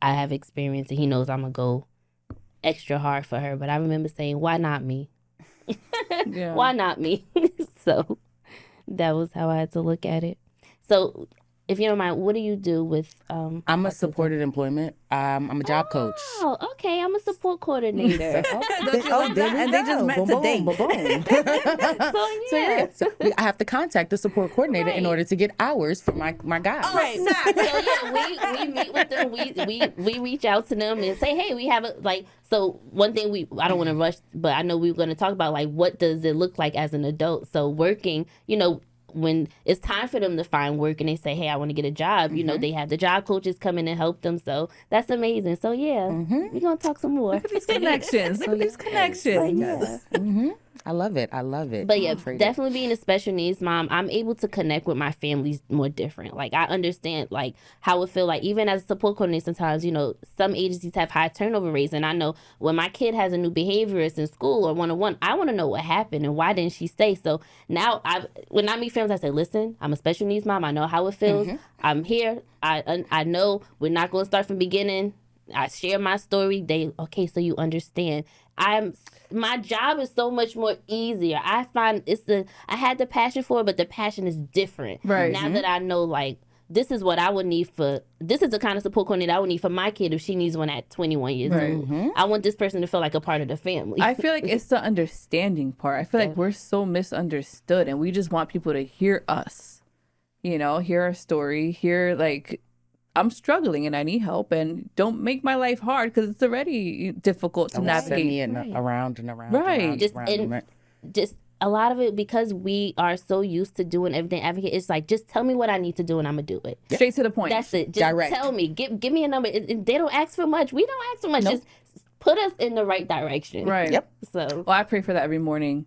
I have experience and he knows I'm going to go extra hard for her. But I remember saying, why not me? Yeah. Why not me? So that was how I had to look at it. So if you don't mind, what do you do with I'm a autism? supported employment. I'm a job coach. Oh, okay. I'm a support coordinator. And they just met today. I have to contact the support coordinator in Right. order to get hours for my guys. Right. So yeah, we meet with them. We reach out to them and say, hey, we have a So one thing I don't want to rush, but I know we were going to talk about like what does it look like as an adult. So working, when it's time for them to find work and they say, hey, I want to get a job, they have the job coaches come in and help them. So that's amazing. So yeah, we're going to talk some more. Look at these connections. Look at these connections. Yeah. I love it. But yeah, Trade it. definitely being a special needs mom, I'm able to connect with my families more different. Like I understand like how it feel like even as a support coordinator sometimes, you know, some agencies have high turnover rates. And I know when my kid has a new behaviorist in school or one-on-one, I want to know what happened and why didn't she stay. So now when I meet families, I say, listen, I'm a special needs mom. I know how it feels. I'm here. I know we're not going to start from the beginning. I share my story. Okay, so you understand. My job is so much more easier. I find I had the passion for it, but the passion is different. Right. Now that I know, like, this is what I would need this is the kind of support coordinator I would need for my kid if she needs one at 21 years old. I want this person to feel like a part of the family. I feel like it's the understanding part. I feel like we're so misunderstood and we just want people to hear us, you know, hear our story, hear like, I'm struggling and I need help, and don't make my life hard because it's already difficult to navigate. Send me around and around. Right. Just a lot of it, because we are so used to doing everything advocate, it's like, just tell me what I need to do and I'm gonna do it. Straight to the point. That's it. Just Direct. tell me. Give me a number. They don't ask for much. We don't ask for much. Nope. Just put us in the right direction. Right. Yep. So Well, I pray for that every morning.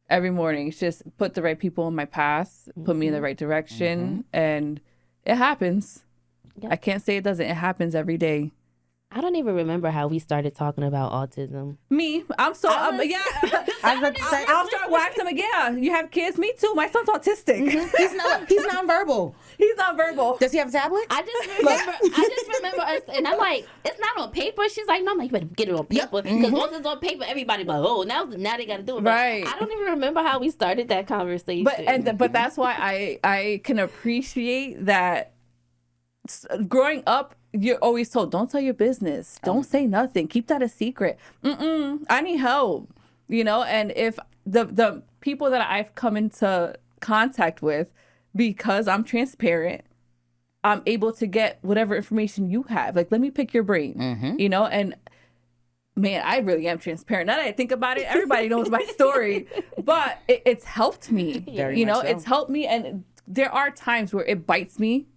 Every morning. It's just put the right people on my path, put me in the right direction, and it happens. Yep. I can't say it doesn't. It happens every day. I don't even remember how we started talking about autism. Me, I'm so I was- yeah. I was about to say, I'll start waxing him. Yeah, you have kids. Me too. My son's autistic. he's nonverbal. He's nonverbal. Does he have a tablet? I just remember us, and I'm like, it's not on paper. She's like, no, I'm like, you better get it on paper, because once it's on paper, everybody like, oh, now they got to do it. But Right. I don't even remember how we started that conversation. But that's why I can appreciate that. Growing up, you're always told, don't tell your business, don't say nothing, keep that a secret. I need help, you know. And if the people that I've come into contact with, because I'm transparent, I'm able to get whatever information you have. Like, let me pick your brain, you know. And man, I really am transparent. Now that I think about it, everybody knows my story, but it's helped me. Very You know, much so. it's helped me. And there are times where it bites me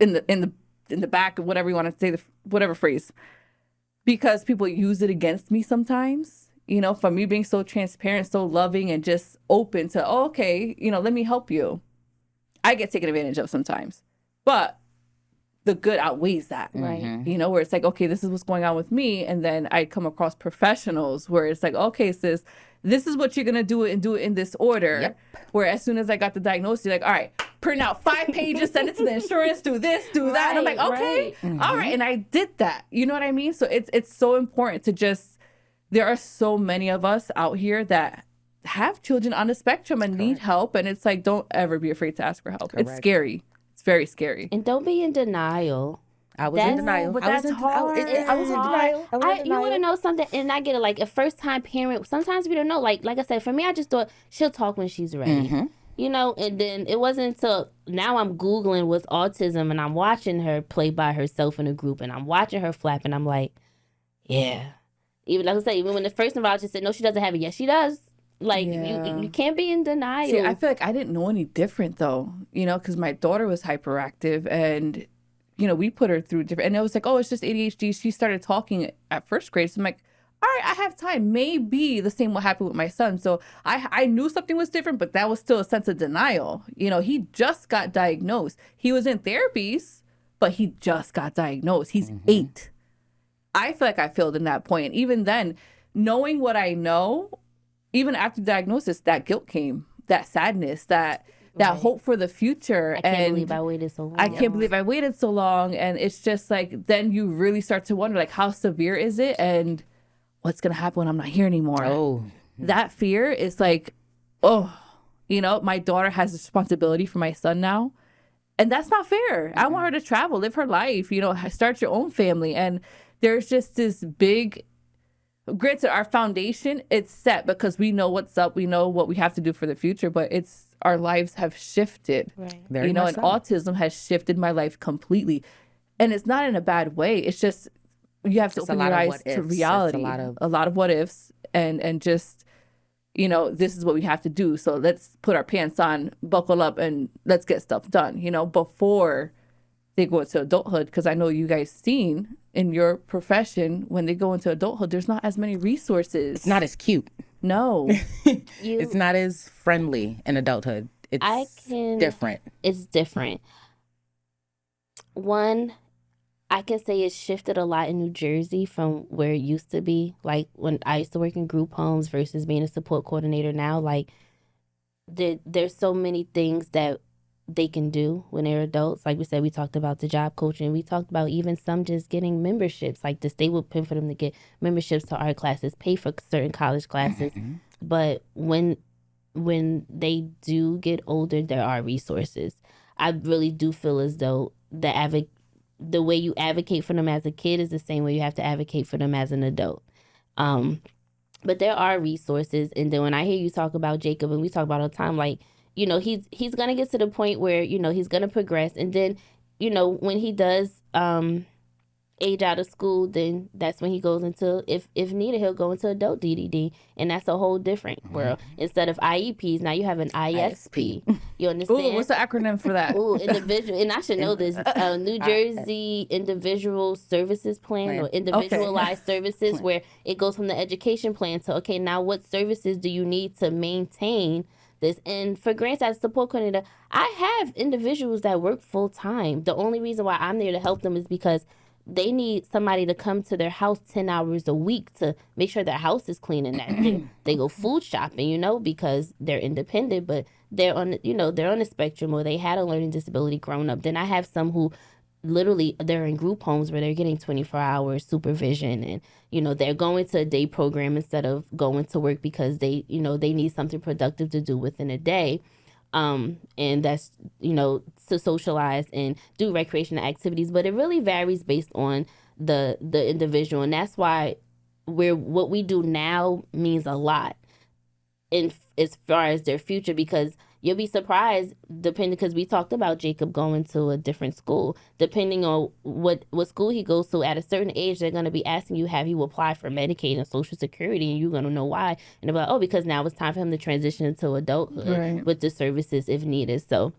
in the back, of whatever you want to say, whatever phrase, because people use it against me sometimes, you know, for me being so transparent, so loving, and just open to, oh, okay, you know, let me help you. I get taken advantage of sometimes, but the good outweighs that, Right. you know, where it's like, okay, this is what's going on with me. And then I come across professionals where it's like, okay, sis, this is what you're going to do it, and do it in this order. Yep. Where as soon as I got the diagnosis, like, all right, print out 5 pages, send it to the insurance, do this, do that. And I'm like, okay, all right. And I did that. You know what I mean? So it's so important to just, there are so many of us out here that have children on the spectrum and need help. And it's like, don't ever be afraid to ask for help. It's Correct. scary. It's very scary. And don't be in denial. I was in denial. but I was that's in hard. I was in denial. You want to know something? And I get it. Like a first-time parent, sometimes we don't know. Like I said, for me, I just thought she'll talk when she's ready. You know, and then it wasn't until now I'm Googling what's autism, and I'm watching her play by herself in a group, and I'm watching her flap, and I'm like, yeah. Even like I said, even when the first neurologist said, no, she doesn't have it. Yes, she does. Like, you can't be in denial. See, I feel like I didn't know any different though, you know, because my daughter was hyperactive, and, you know, we put her through different, and it was like, oh, it's just ADHD. She started talking at first grade. So I'm like, all right, I have time. Maybe the same will happen with my son. So I knew something was different, but that was still a sense of denial. You know, he just got diagnosed. He was in therapies, but he just got diagnosed. He's 8. I feel like I failed in that point. And even then, knowing what I know, even after diagnosis, that guilt came, that sadness, that hope for the future. I can't believe I waited so long. I can't believe I waited so long. And it's just like, then you really start to wonder, like, how severe is it? And what's going to happen when I'm not here anymore? Oh. That fear is like, oh, you know, my daughter has responsibility for my son now. And that's not fair. I want her to travel, live her life, you know, start your own family. And there's just this big, granted, our foundation, it's set because we know what's up. We know what we have to do for the future, but our lives have shifted. Right. Very you know, much and so. autism has shifted my life completely. And it's not in a bad way. It's just, you have to It's open a lot your of eyes what to ifs. It's reality. A lot of what ifs, and just, you know, this is what we have to do. So let's put our pants on, buckle up, and let's get stuff done, you know, before they go into adulthood. Because I know you guys seen in your profession, when they go into adulthood, there's not as many resources. It's not as cute. No. It's not as friendly in adulthood. It's different. It's different. One, I can say it's shifted a lot in New Jersey from where it used to be. Like when I used to work in group homes versus being a support coordinator now, like there's so many things that they can do when they're adults. Like we said, we talked about the job coaching. We talked about even some just getting memberships. Like the state would pay for them to get memberships to art classes, pay for certain college classes. But when they do get older, there are resources. I really do feel as though the way you advocate for them as a kid is the same way you have to advocate for them as an adult. But there are resources. And then when I hear you talk about Jacob, and we talk about all the time, like, you know, he's going to get to the point where, you know, he's going to progress. And then, you know, when he does age out of school, then that's when he goes into, if needed, he'll go into adult DDD. And that's a whole different world. Instead of IEPs, now you have an ISP. You understand? Ooh, what's the acronym for that? Ooh, individual. And I should know this. New Jersey Individual Services Plan or Individualized Services, where it goes from the education plan to, okay, now what services do you need to maintain this? And for grants as support coordinator, I have individuals that work full time. The only reason why I'm there to help them is because they need somebody to come to their house 10 hours a week to make sure their house is clean and that they go food shopping, you know, because they're independent, but they're on, you know, they're on the spectrum or they had a learning disability growing up. Then I have some who literally they're in group homes where they're getting 24-hour supervision and, you know, they're going to a day program instead of going to work because they, you know, they need something productive to do within a day. And that's, you know, to socialize and do recreational activities, but it really varies based on the individual. And that's why what we do now means a lot in as far as their future, because you'll be surprised, depending, because we talked about Jacob going to a different school. Depending on what school he goes to, at a certain age, they're going to be asking you, have you applied for Medicaid and Social Security? And you're going to know why. And they're like, oh, because now it's time for him to transition into adulthood with the services if needed. So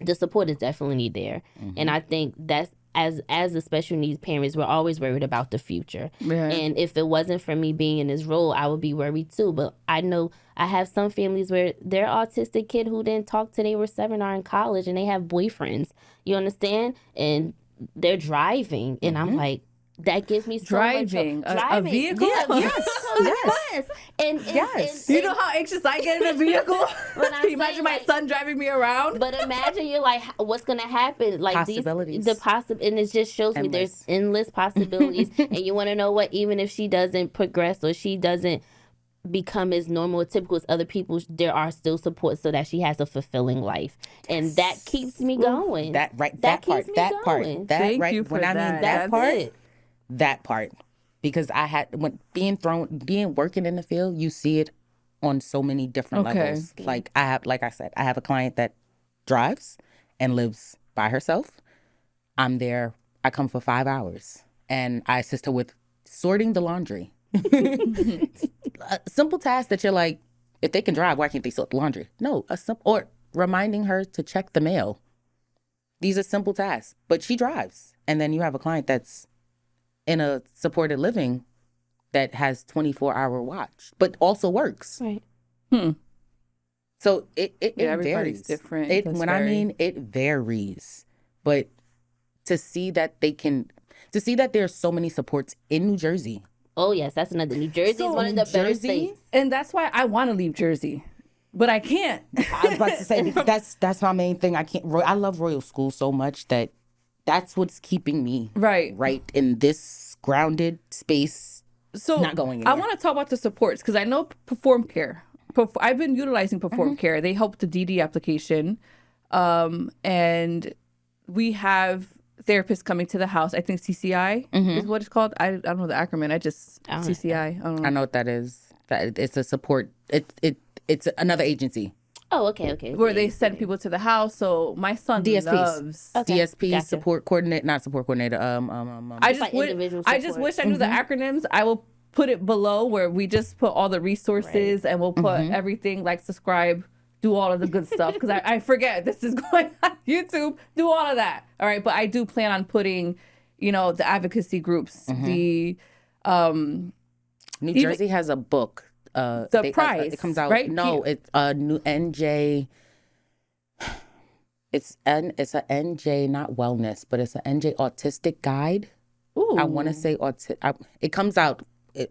the support is definitely there. And I think that's, as the special needs parents, we're always worried about the future. And if it wasn't for me being in this role, I would be worried too. But I know I have some families where their autistic kid who didn't talk till they were 7 are in college and they have boyfriends. You understand? And they're driving. And I'm like, that gives me so much hope. A vehicle? Yes. And you know how anxious I get in a vehicle? Can you imagine my son driving me around? But imagine you're like, what's going to happen? Like possibilities. And it just shows me there's endless possibilities. And you want to know what? Even if she doesn't progress or she doesn't become as normal or typical as other people, there are still support so that she has a fulfilling life. And that keeps me going. That part. Thank you for when that. I mean that part. That part, because I had working in the field, you see it on so many different levels. Like I said, I have a client that drives and lives by herself. I'm there. I come for 5 hours and I assist her with sorting the laundry. A simple task that you're like, if they can drive, why can't they sort the laundry? No, or reminding her to check the mail. These are simple tasks, but she drives. And then you have a client that's in a supported living that has 24-hour watch, but also works. Right. So it everybody's varies. different. I mean it varies, but to see that there's so many supports in New Jersey. Oh yes, that's another. New Jersey is one of the better states, and that's why I want to leave Jersey, but I can't. I was about to say that's my main thing. I can't. I love Royal School so much that. That's what's keeping me right in this grounded space. So not going anywhere. I want to talk about the supports because I know Perform Care. I've been utilizing Perform Care. They help the DD application, and we have therapists coming to the house. I think CCI is what it's called. I don't know the acronym. CCI. I don't know. I know what that is. That it's a support. It's another agency. Oh, okay. Where they send people to the house. So my son loves DSP support coordinator, not support coordinator. I just wish I knew the acronyms. I will put it below where we just put all the resources and we'll put everything like subscribe, do all of the good stuff because I forget this is going on YouTube. Do all of that. All right, but I do plan on putting, you know, the advocacy groups. The New Jersey has a book. The prize, it comes out. right? No, it's a new NJ. It's a NJ, not wellness, but it's a NJ autistic guide. Ooh. I want to say it comes out.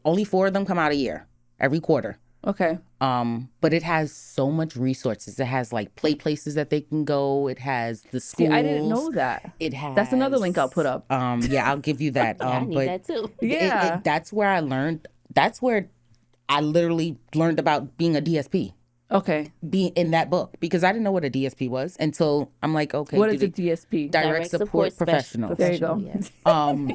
Only 4 of them come out a year, every quarter. Okay. But it has so much resources. It has like play places that they can go. It has the schools. See, I didn't know that. It has. That's another link I'll put up. Yeah, I'll give you that. I need but that too. Yeah. that's where I learned. That's where I literally learned about being a DSP. Okay. Being in that book, because I didn't know what a DSP was until I'm like, okay, What is a DSP? Direct support professional. There you go. Yeah.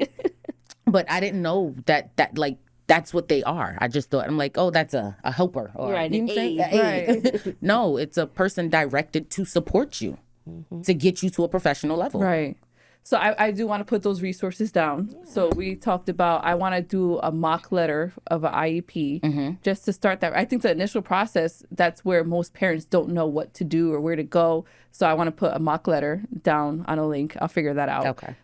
But I didn't know that like that's what they are. I just thought, I'm like, oh, that's a helper, or Right, you an know what I'm saying? aide. An aide. No, it's a person directed to support you, to get you to a professional level. Right. So I do want to put those resources down. Yeah. So we talked about, I want to do a mock letter of an IEP just to start that. I think the initial process, that's where most parents don't know what to do or where to go. So I want to put a mock letter down on a link. I'll figure that out. Okay.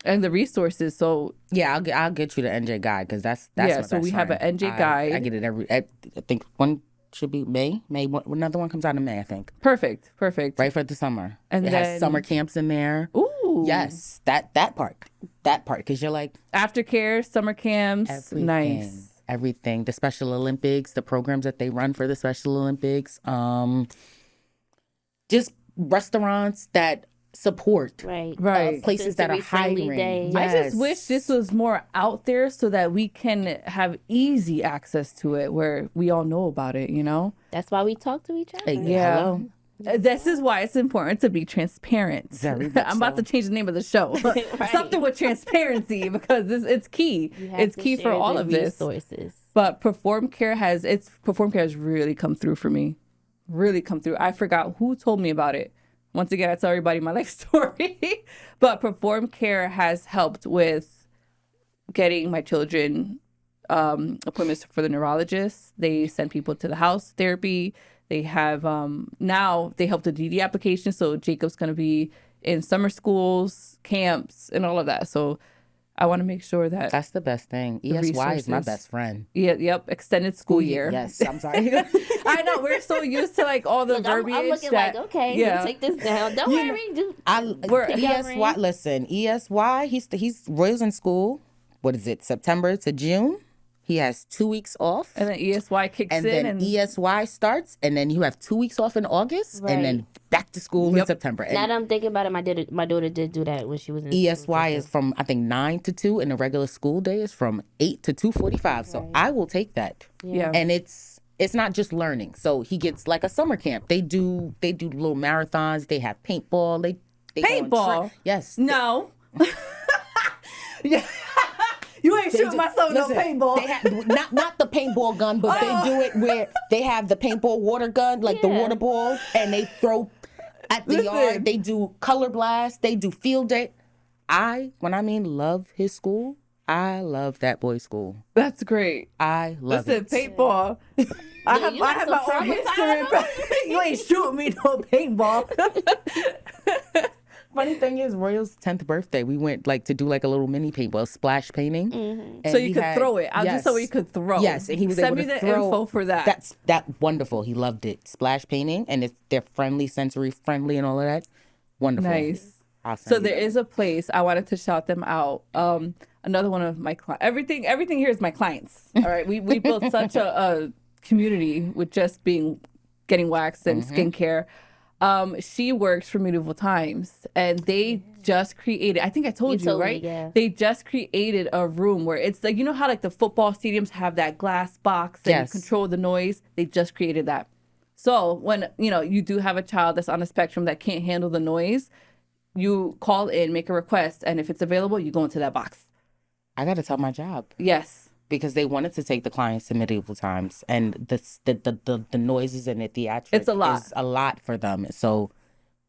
And the resources. So yeah, I'll get you the NJ guide, because that's yeah. my So best we have friend. an NJ guide. I get it I think one should be May. Another one comes out in May, I think. Perfect. Right for the summer. And it then has summer camps in there. Ooh. Yes, that part, because you're like aftercare, summer camps, everything, nice. Everything. The Special Olympics, the programs that they run for the Special Olympics, just restaurants that support, Right. places that are Sensory-friendly hiring. days. Yes. I just wish this was more out there so that we can have easy access to it, where we all know about it, you know? That's why we talk to each other. Yeah. Hello. This is why it's important to be transparent. Very much I'm about so. to change the name of the show. Right. Something with transparency, because it's key. You have It's to key for share all the of this. resources. But Perform Care has really come through for me. Really come through. I forgot who told me about it. Once again, I tell everybody my life story. But Perform Care has helped with getting my children appointments for the neurologist. They send people to the house therapy. They have now they help the DD application. So Jacob's going to be in summer schools, camps, and all of that. So I want to make sure that That's the best thing. ESY is my best friend. Yeah, yep, extended school year. Yes, I'm sorry. I know, we're so used to like all the Look, verbiage. I'm looking that, like, okay, yeah. take this down. Don't You worry. Just We're pick your ESY. brain. Listen, ESY. He's Roy's in school. What is it? September to June. He has 2 weeks off, And then ESY kicks and in, then and ESY starts, and then you have 2 weeks off in August, Right. and then back to school in Yep. September. Now And that I'm thinking about it, my daughter did do that when she was in ESY school. is from, I think, 9 to 2, and the regular school day is from 8 to 2:45. So Right. I will take that. yeah. And it's not just learning. So he gets like a summer camp. They do little marathons. They have paintball. They go on Paintball? yes. No. Yeah. You ain't shooting myself no Listen, paintball. They have, not the paintball gun, but they do it where they have the paintball water gun, like the Yeah. water balls, and they throw at the Listen. yard. They do color blast. They do field day. Love his school. I love that boy's school. That's great. I love Listen, it. paintball. I have you got my some own traumatized history. You ain't shooting me no paintball. Funny thing is, Royal's 10th birthday, we went like to do like a little mini paintball splash painting. And So you he could had- throw it. I'll just so you could throw. Yes, and he was Send able me to the throw. info for that. That's wonderful. He loved it. Splash painting, and they're friendly, sensory friendly, and all of that. Wonderful. Nice. I'll send So you there that. is a place I wanted to shout them out. Another one of my clients. Everything here is my clients. All right, we built such a community with just getting waxed and skincare. She works for Medieval Times, and they just created. I think I told you told me, right? yeah. They just created a room where it's like, you know how like the football stadiums have that glass box and Yes. you control the noise. They just created that. So when you do have a child that's on a spectrum that can't handle the noise, you call in, make a request, and if it's available, you go into that box. I got to tell my job Yes. because they wanted to take the clients to Medieval Times, and the noises and the theatrics. It's a lot. Is a lot for them. So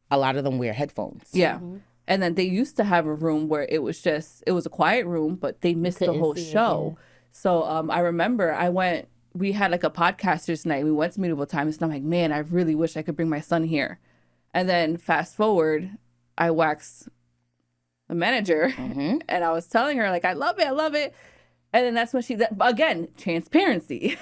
a lot of them wear headphones. Yeah. And then they used to have a room where it was a quiet room, but they missed the couldn't whole see it, show. So I remember we had like a podcasters night. We went to Medieval Times, and I'm like, man, I really wish I could bring my son here. And then fast forward, I waxed the manager, and I was telling her like, I love it. And then that's when again, transparency.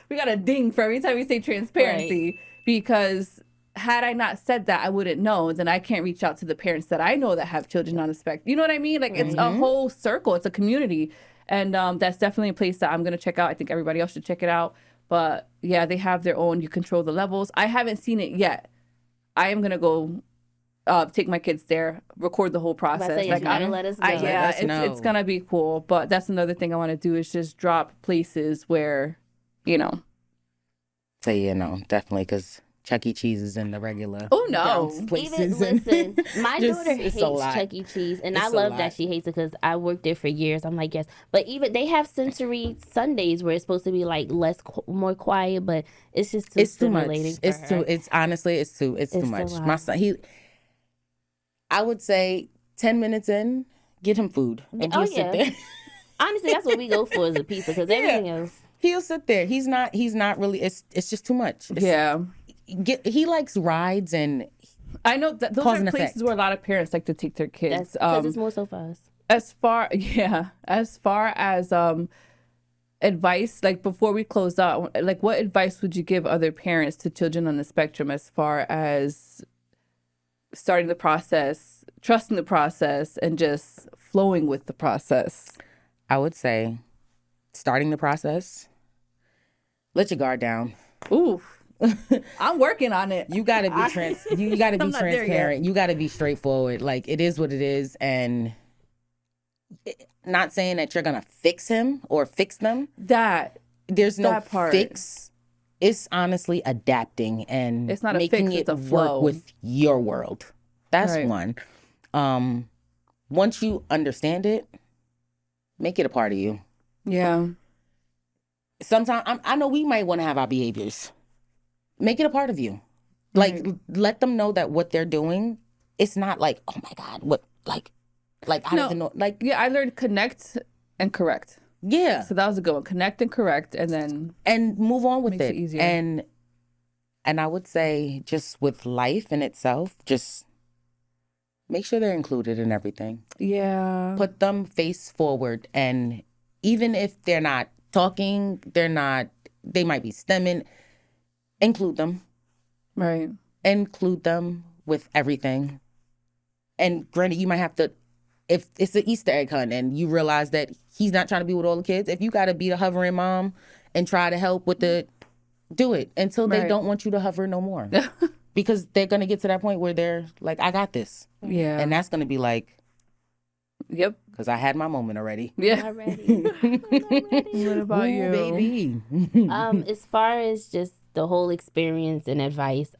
We got a ding for every time we say transparency, because had I not said that, I wouldn't know. Then I can't reach out to the parents that I know that have children on the spectrum. You know what I mean? Like, it's a whole circle. It's a community. And that's definitely a place that I'm going to check out. I think everybody else should check it out. But yeah, they have their own, you control the levels. I haven't seen it yet. I am going to go take my kids there, record the whole process. Like, let us know. It's gonna be cool. But that's another thing I want to do, is just drop places where, Say, definitely, because Chuck E. Cheese is in the regular. Oh no! Places. Listen, my daughter hates Chuck E. Cheese, and I love that she hates it because I worked there for years. I'm like, yes, but even they have sensory Sundays where it's supposed to be like more quiet, but it's just too stimulating. It's honestly, it's too much. My son, I would say 10 minutes in, get him food and he'll sit there. Honestly, that's what we go for, is a pizza, because everything else. He'll sit there. He's not really. It's just too much. He likes rides, and I know that those are places where a lot of parents like to take their kids. Because it's more so fast. As far as advice, like before we close out, like what advice would you give other parents to children on the spectrum as far as starting the process, trusting the process, and just flowing with the process? I would say starting the process, let your guard down. Ooh. I'm working on it. You got to be you got to be transparent. You got to be straightforward. Like, it is what it is, and not saying that you're going to fix him or fix them. There's no fix. It's honestly adapting and it's not making it work with your world. That's one. Once you understand it, make it a part of you. Yeah. Sometimes I know we might want to have our behaviors. Make it a part of you. Like, let them know that what they're doing, it's not like, oh my God, what, like I don't even know. Like, yeah, I learned connect and correct. Yeah. So that was a good one. Connect and correct, and move on with it. Easier. And I would say, just with life in itself, just make sure they're included in everything. Yeah. Put them face forward, and even if they're not talking, they might be stemming, include them. Right. Include them with everything. And granted, you might have to, if it's an Easter egg hunt and you realize that he's not trying to be with all the kids, if you got to be the hovering mom and try to help with do it until they don't want you to hover no more. Because they're going to get to that point where they're like, I got this. Yeah. And that's going to be like, yep. Because I had my moment already. Yeah. Not ready. What about you, baby? As far as just the whole experience and advice,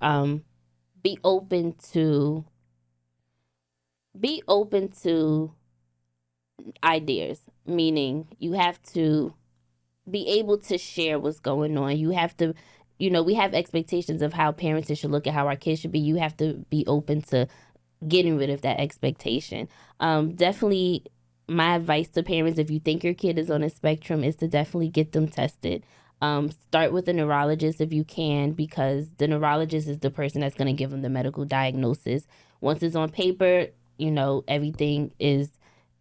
be open to ideas, meaning you have to be able to share what's going on. You have to, we have expectations of how parents should look at how our kids should be. You have to be open to getting rid of that expectation. Definitely my advice to parents, if you think your kid is on a spectrum, is to definitely get them tested. Start with a neurologist if you can, because the neurologist is the person that's going to give them the medical diagnosis. Once it's on paper, everything is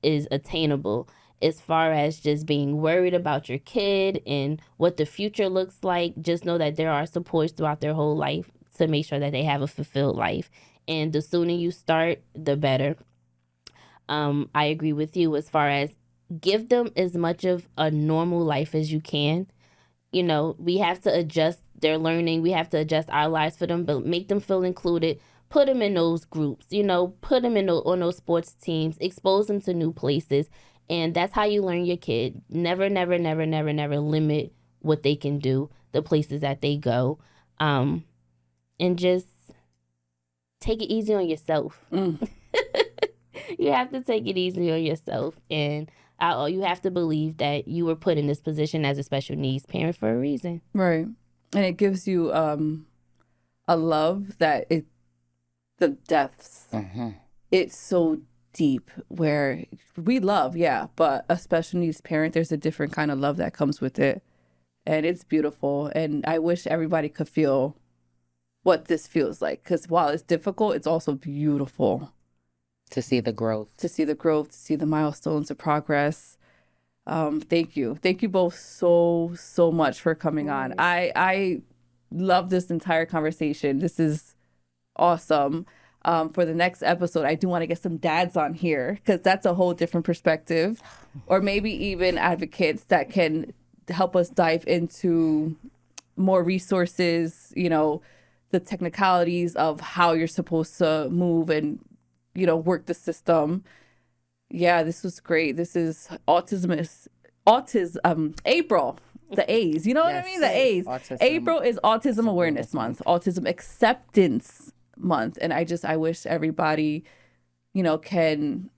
attainable. As far as just being worried about your kid and what the future looks like, just know that there are supports throughout their whole life to make sure that they have a fulfilled life. And the sooner you start, the better. I agree with you as far as give them as much of a normal life as you can. We have to adjust their learning. We have to adjust our lives for them, but make them feel included. Put them in those groups, put them on those sports teams, expose them to new places. And that's how you learn your kid. Never, never, never, never, never limit what they can do, the places that they go. And just take it easy on yourself. You have to take it easy on yourself. And you have to believe that you were put in this position as a special needs parent for a reason. Right. And it gives you a love that the depths. Mm-hmm. It's so deep, where we love, but a special needs parent, there's a different kind of love that comes with it. And it's beautiful. And I wish everybody could feel what this feels like. Because while it's difficult, it's also beautiful. To see the growth. To see the milestones, the progress. Thank you. Thank you both so much for coming on. I love this entire conversation. This is awesome. For the next episode, I do want to get some dads on here because that's a whole different perspective, or maybe even advocates that can help us dive into more resources, the technicalities of how you're supposed to move and, work the system. Yeah, this was great. This is April. The A's, you know what I mean? The A's. Autism. April is Autism Awareness Month, Autism Acceptance Month. And I wish everybody, can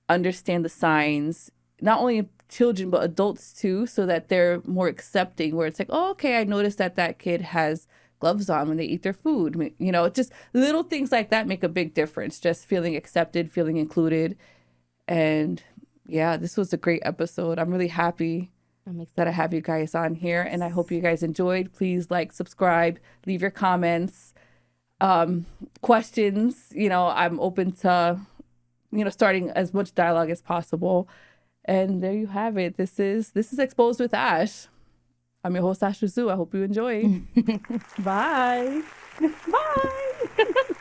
understand the signs, not only children, but adults too, so that they're more accepting, where it's like, oh, okay, I noticed that kid has gloves on when they eat their food. Just little things like that make a big difference. Just feeling accepted, feeling included. And yeah, this was a great episode. I'm really happy that I have you guys on here, and I hope you guys enjoyed. Please like, subscribe, leave your comments, questions. I'm open to, starting as much dialogue as possible. And there you have it. This is Exposed with Ash. I'm your host, Ash Rizou. I hope you enjoy. Bye. Bye.